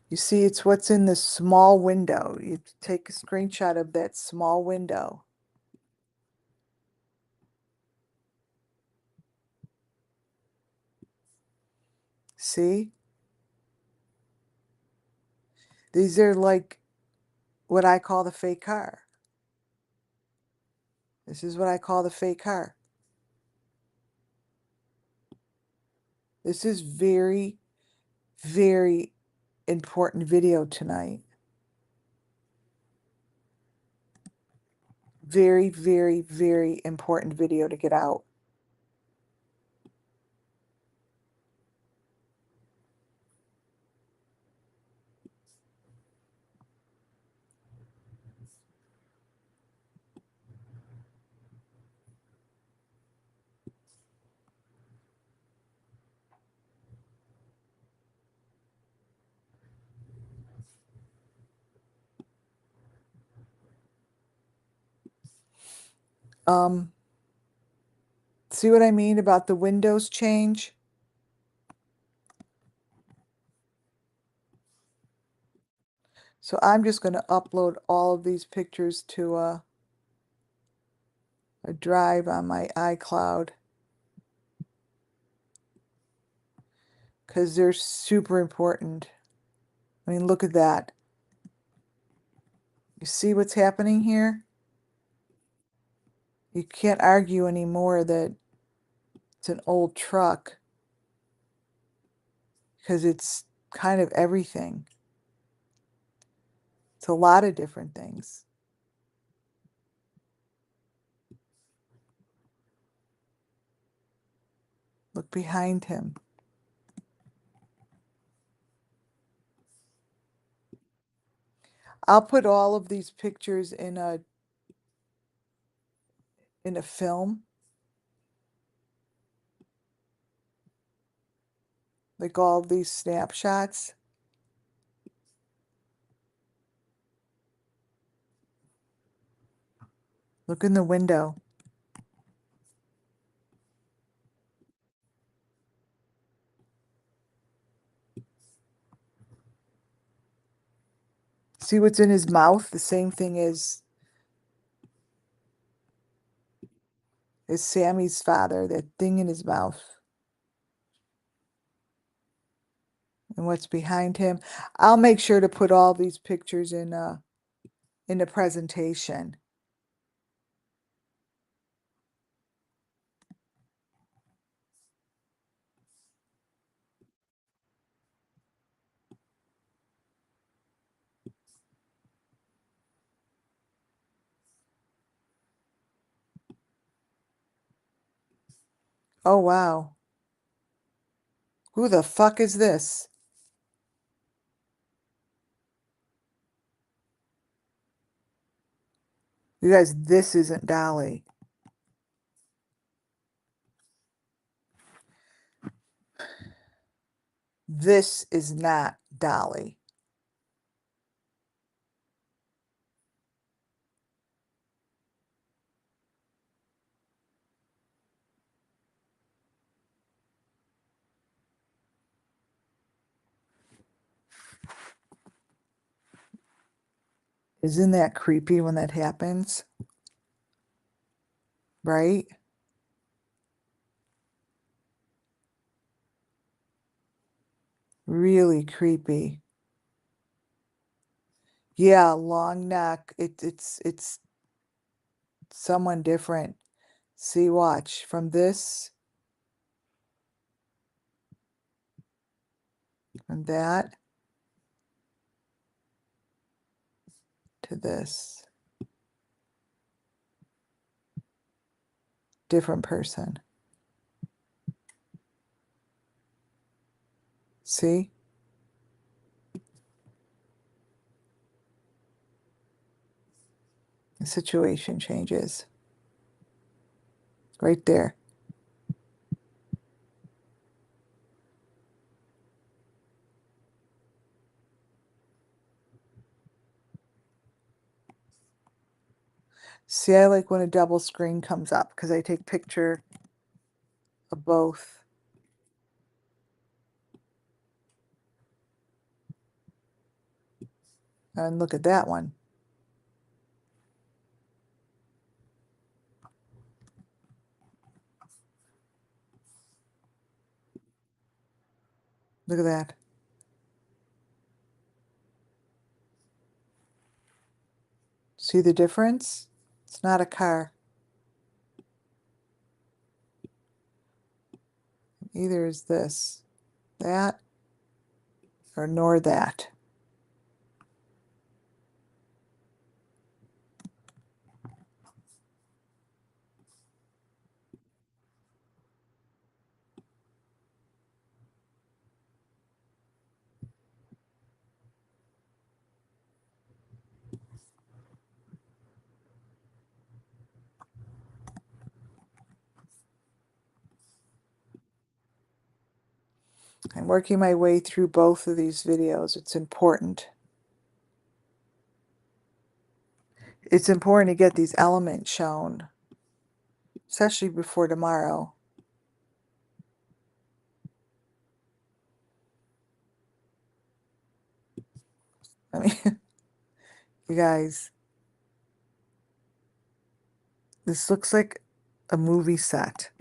Speaker 1: You see, it's what's in this small window. You take a screenshot of that small window. See? These are like what I call the fake car. This is what I call the fake car. This is very, very important video tonight. Very, very, very important video to get out. See what I mean about the windows change? So I'm just going to upload all of these pictures to a drive on my iCloud because they're super important. I mean, look at that. You see what's happening here? You can't argue anymore that it's an old truck because it's kind of everything. It's a lot of different things. Look behind him. I'll put all of these pictures in a film, like all of these snapshots. Look in the window. See what's in his mouth? The same thing as Sammy's father, that thing in his mouth. And what's behind him. I'll make sure to put all these pictures in the presentation. Oh, wow. Who the fuck is this? You guys, this isn't Dolly. This is not Dolly. Isn't that creepy when that happens? Right? Really creepy. Yeah, long neck. It's someone different. See, watch. From this, from that to this. Different person. See? The situation changes. Right there. See, I like when a double screen comes up because I take picture of both. And look at that one. Look at that. See the difference? It's not a car. Either is this, that, or nor that. I'm working my way through both of these videos. It's important. It's important to get these elements shown. especially before tomorrow. I mean, you guys, this looks like a movie set.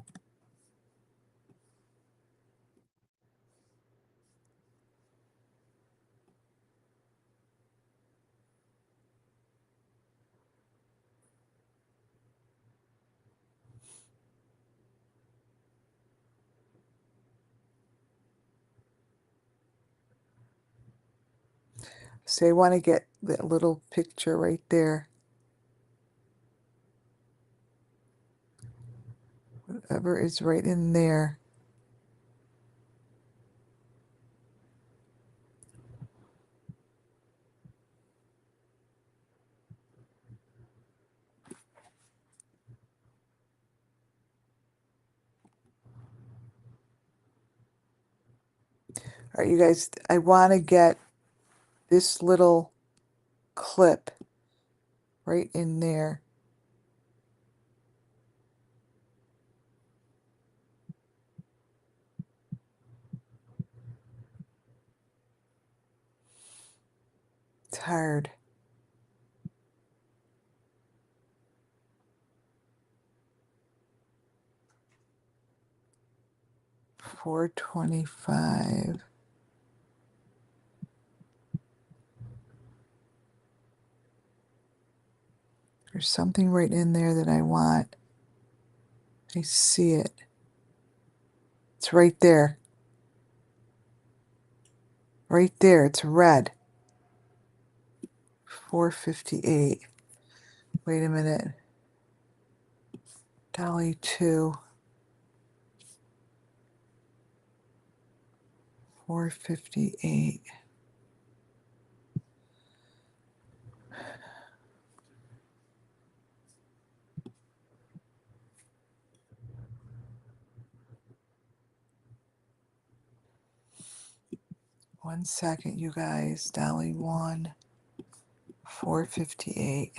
Speaker 1: So I want to get that little picture right there. Whatever is right in there. All right, you guys, I want to get this little clip right in there. It's hard. $4.25. There's something right in there that I want. I see it. It's right there. Right there. It's red. 458. Wait a minute. Dolly 2. 458. One second, you guys. Dolly 1. 458.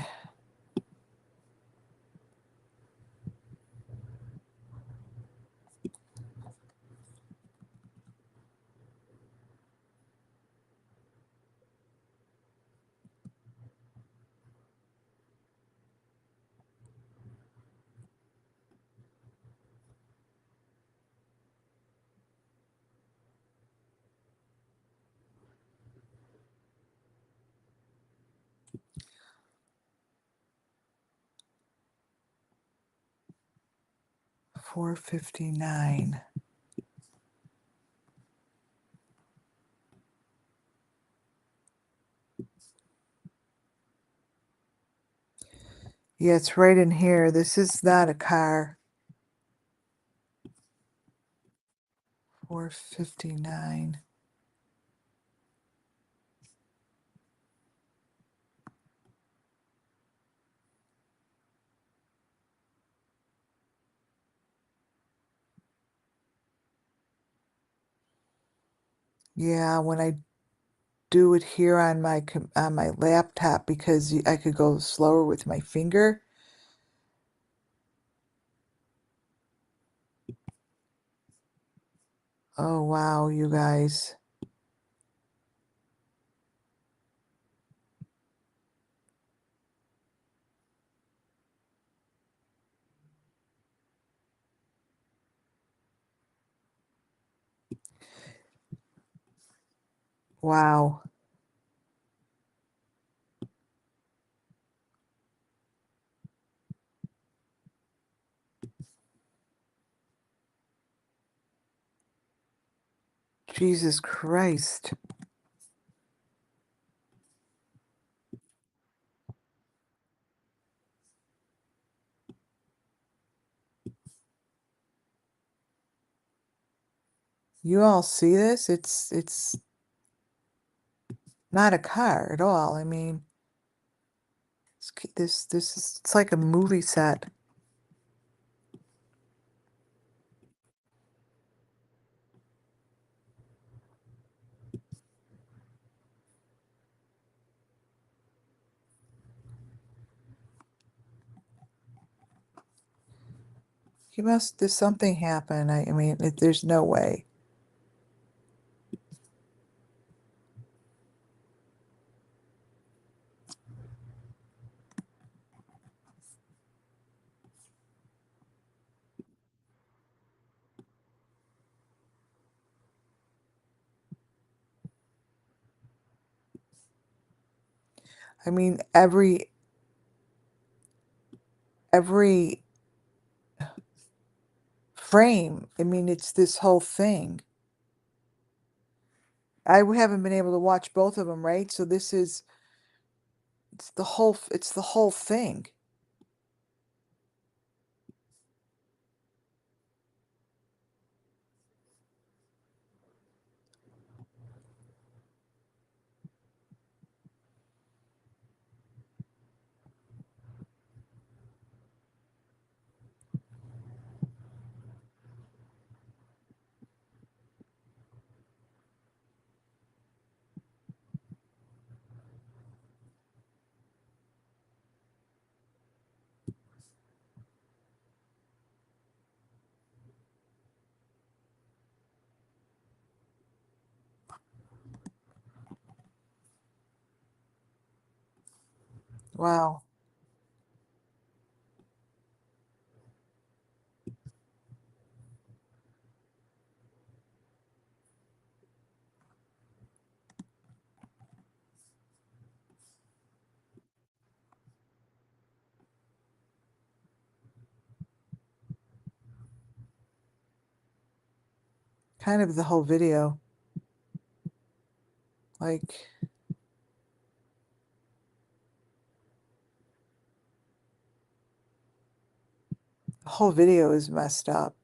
Speaker 1: $4.59. Yeah, it's right in here. This is not a car. 459. Yeah, when I do it here on my laptop, because I could go slower with my finger. Oh wow, you guys. Wow. Jesus Christ. You all see this? It's not a car at all. I mean, this is, it's like a movie set. There's something happen. I mean, there's no way. I mean, every frame, I mean, it's this whole thing. I haven't been able to watch both of them, right? So it's the whole thing. Wow. Kind of the whole video. Like, the whole video is messed up.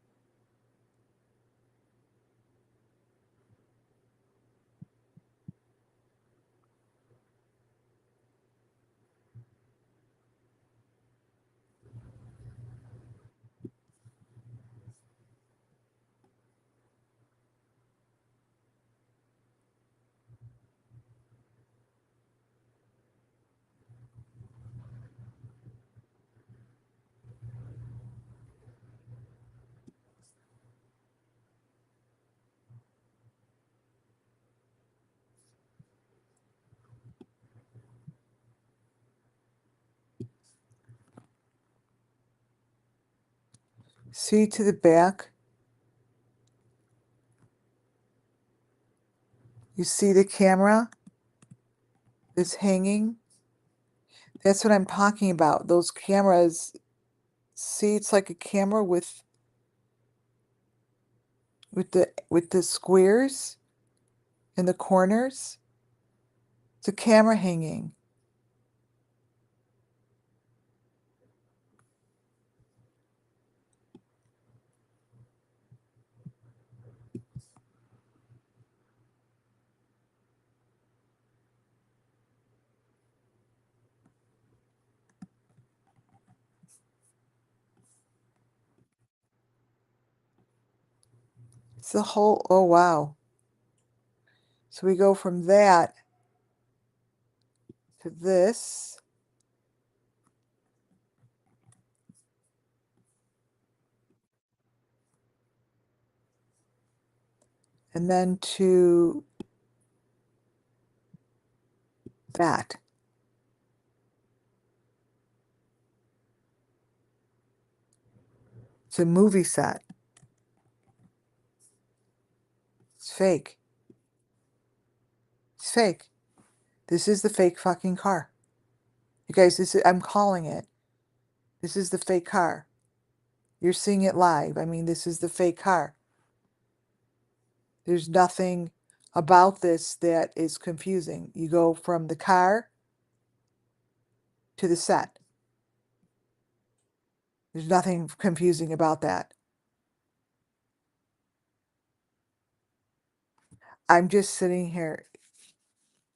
Speaker 1: See to the back? You see the camera that's hanging? That's what I'm talking about. Those cameras, see, it's like a camera with the squares in the corners. It's a camera hanging. It's the whole, oh wow. So we go from that to this. And then to that. It's a movie set. It's fake. It's fake. This is the fake fucking car. You guys, I'm calling it. This is the fake car. You're seeing it live. I mean, this is the fake car. There's nothing about this that is confusing. You go from the car to the set. There's nothing confusing about that. I'm just sitting here.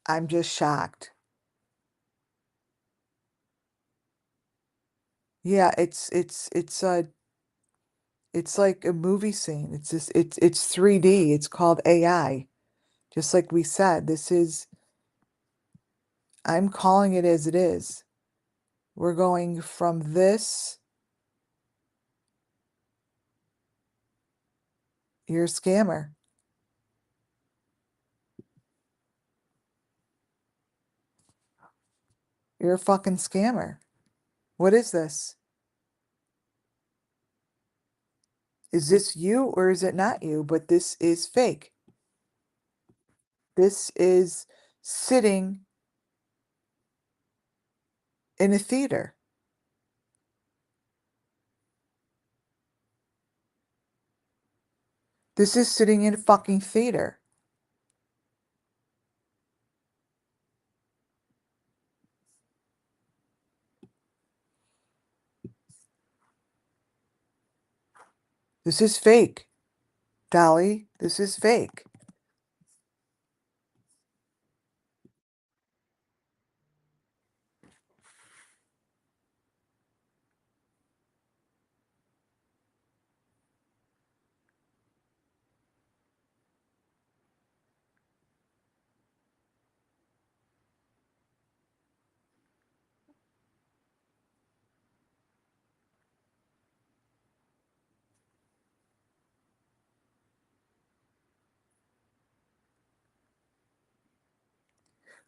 Speaker 1: I'm just shocked. Yeah, it's like a movie scene. It's 3D. It's called AI. Just like we said, I'm calling it as it is. We're going from this You're a scammer. You're a fucking scammer. What is this? Is this you or is it not you? But this is fake. This is sitting in a theater. This is sitting in a fucking theater. This is fake. Dolly, this is fake.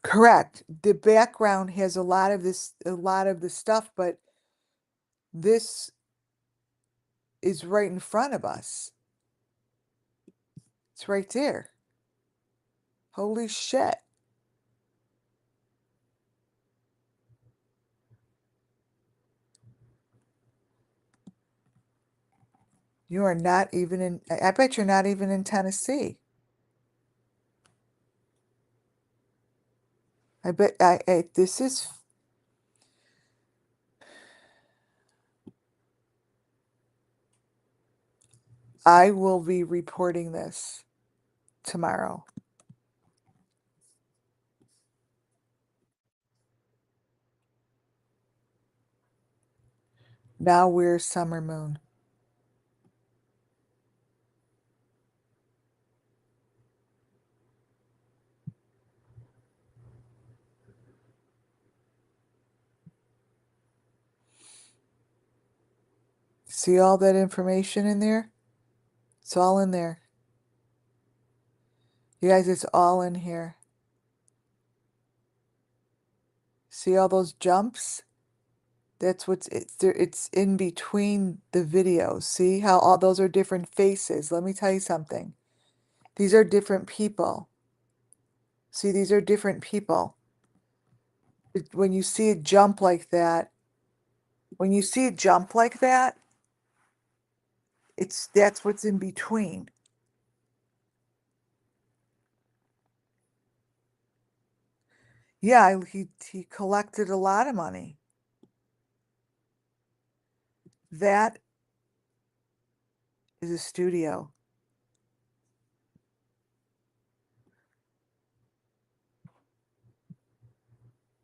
Speaker 1: Correct. The background has a lot of the stuff, but this is right in front of us. It's right there. Holy shit. You are not even in, I bet you're not even in Tennessee. I bet this is, I will be reporting this tomorrow. Now we're Summer Moon. See all that information in there? It's all in there. You guys, it's all in here. See all those jumps? That's what's it's there. It's in between the videos. See how all those are different faces. Let me tell you something. These are different people. See, these are different people. When you see a jump like that, when you see a jump like that, that's what's in between. Yeah, he collected a lot of money. That is a studio.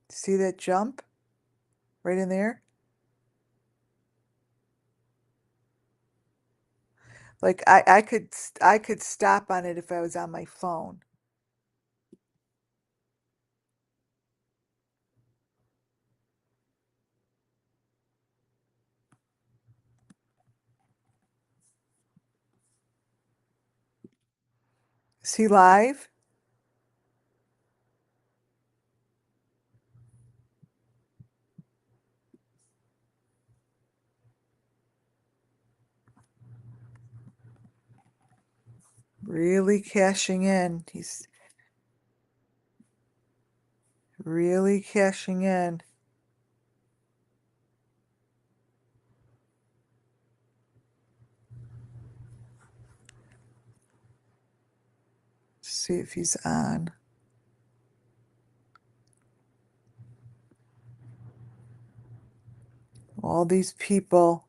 Speaker 1: See that jump right in there? Like I could stop on it if I was on my phone. See live? Really cashing in. He's really cashing in. See if he's on. All these people.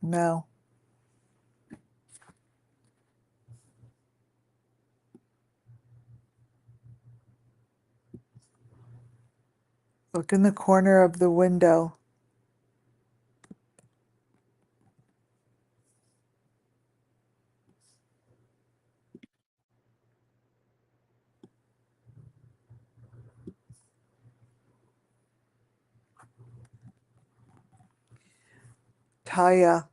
Speaker 1: No. Look in the corner of the window. Oh, yeah.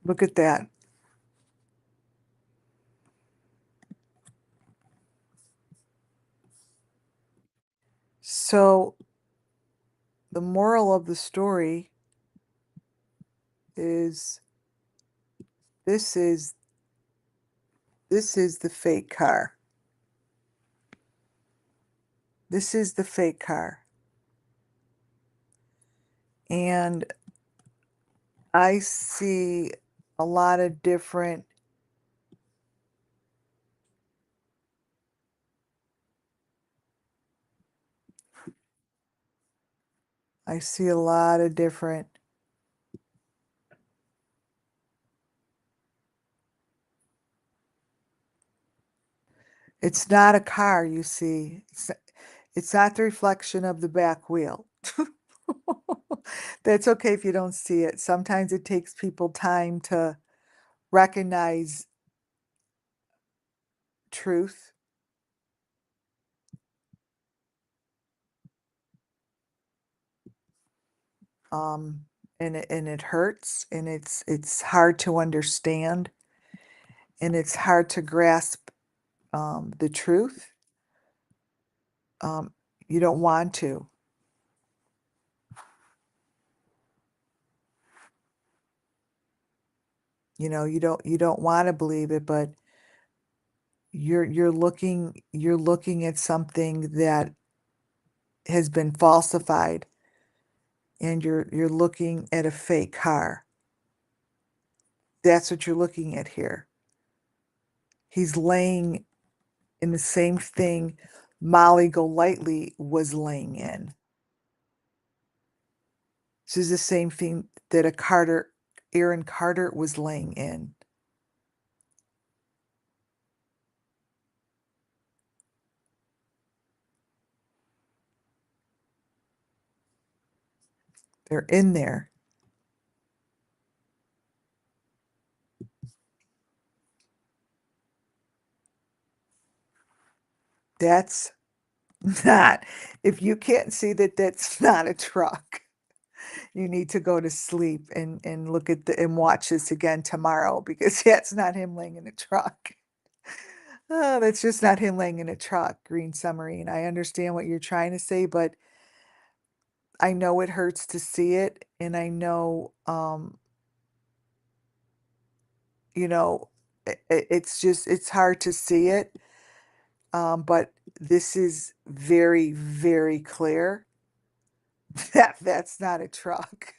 Speaker 1: Look at that. So the moral of the story is this is this is the fake car. This is the fake car. And I see a lot of different I see a lot of different it's not a car, you see. It's not the reflection of the back wheel. That's okay if you don't see it. Sometimes it takes people time to recognize truth. Um, and it hurts and it's hard to understand and it's hard to grasp the truth. Um, you don't want to. You don't want to believe it, but you're looking at something that has been falsified and you're looking at a fake car. That's what you're looking at here. He's laying in the same thing Molly Golightly was laying in. This is the same thing that Aaron Carter was laying in. They're in there. That's not, if you can't see that that's not a truck, you need to go to sleep and look at and watch this again tomorrow because that's not him laying in a truck. Oh, that's just not him laying in a truck, Green Submarine. I understand what you're trying to say, but I know it hurts to see it, and I know, you know, it's just it's hard to see it. But this is very, very clear that that's not a truck.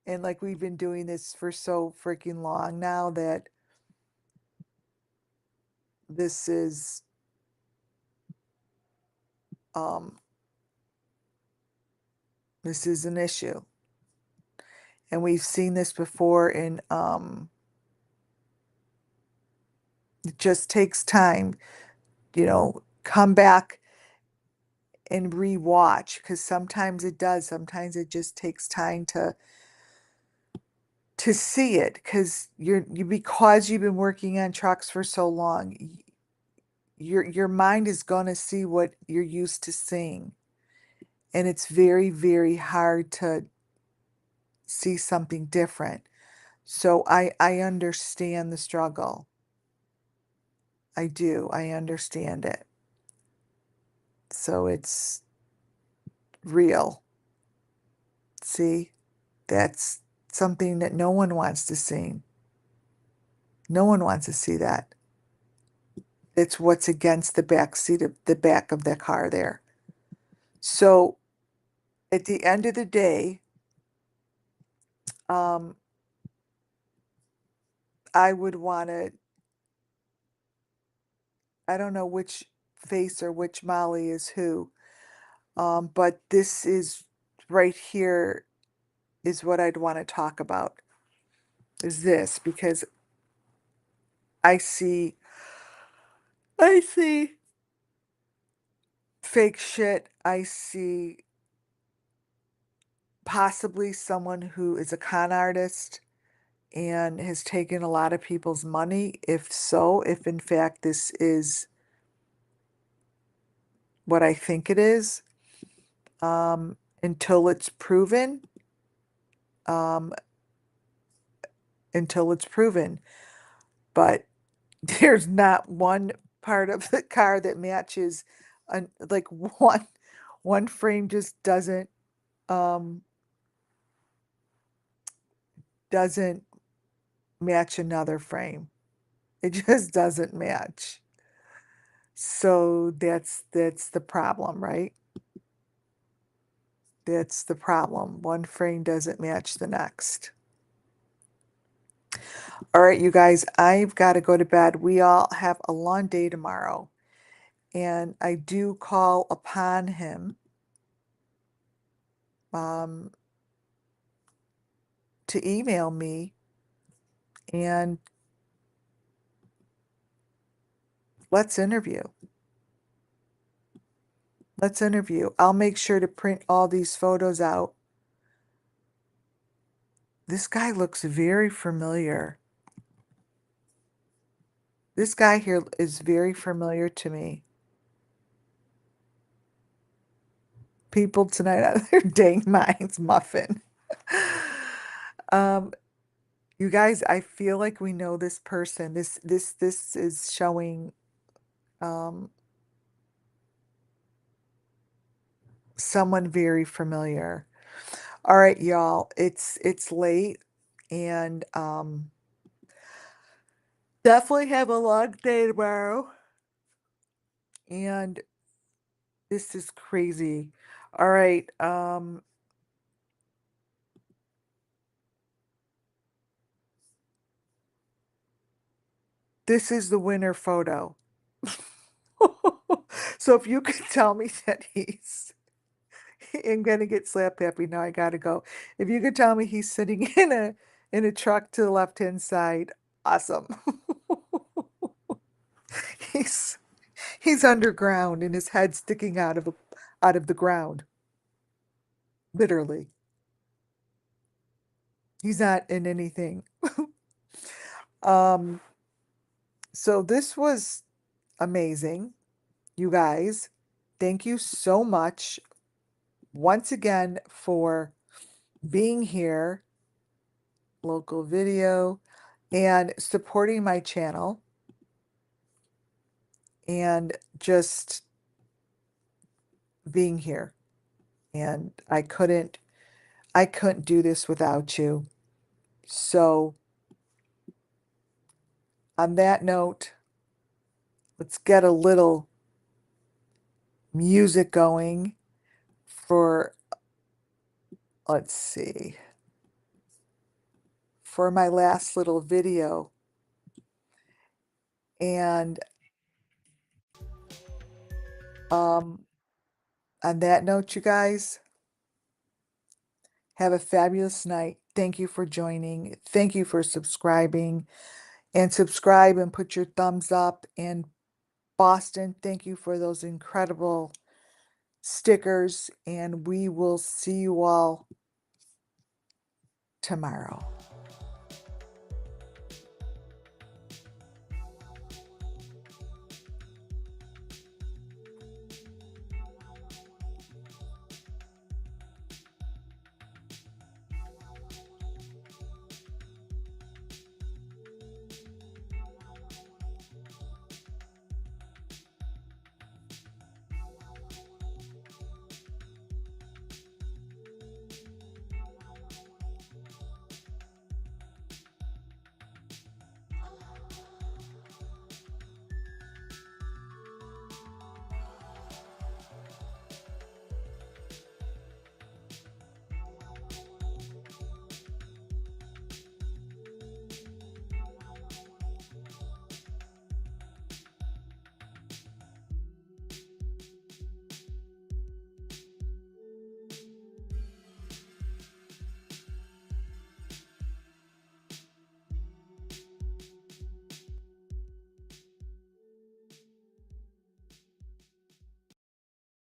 Speaker 1: And like we've been doing this for so freaking long now that this is um this is an issue. And we've seen this before in it just takes time, come back and rewatch because sometimes it does. Sometimes it just takes time to see it because because you've been working on trucks for so long, your mind is going to see what you're used to seeing. And it's very, very hard to see something different. So I understand the struggle. I do. I understand it. So it's real. See, that's something that no one wants to see. No one wants to see that. It's what's against the back seat of the back of the car there. So at the end of the day, um, I would want to I don't know which face or which Molly is who. But this is right here is what I'd want to talk about is this because I see fake shit. I see possibly someone who is a con artist and has taken a lot of people's money. If so, if in fact this is what I think it is, until it's proven, um, until it's proven. But there's not one part of the car that matches, like one frame just um doesn't match another frame. It just doesn't match. So that's the problem, right? That's the problem. One frame doesn't match the next. All right, you guys, I've got to go to bed. We all have a long day tomorrow. And I do call upon him um, to email me and let's interview. Let's interview. I'll make sure to print all these photos out. This guy looks very familiar. This guy here is very familiar to me. People tonight out of their dang minds, muffin. um, you guys, I feel like we know this person. This is showing um someone very familiar. All right, y'all. It's late and definitely have a long day tomorrow. And this is crazy. All right. This is the winner photo. So if you could tell me that I'm gonna get slap happy now. I gotta go. If you could tell me he's sitting in a truck to the left-hand side, awesome. He's he's underground and his head sticking out of the ground, literally. He's not in anything. Um, so this was amazing, you guys. Thank you so much once again for being here, local video, and supporting my channel and just being here. And I couldn't do this without you. So on that note, let's get a little music going for, let's see, for my last little video. And um, on that note, you guys, have a fabulous night. Thank you for joining. Thank you for subscribing. And subscribe and put your thumbs up. And Boston, thank you for those incredible stickers. And we will see you all tomorrow.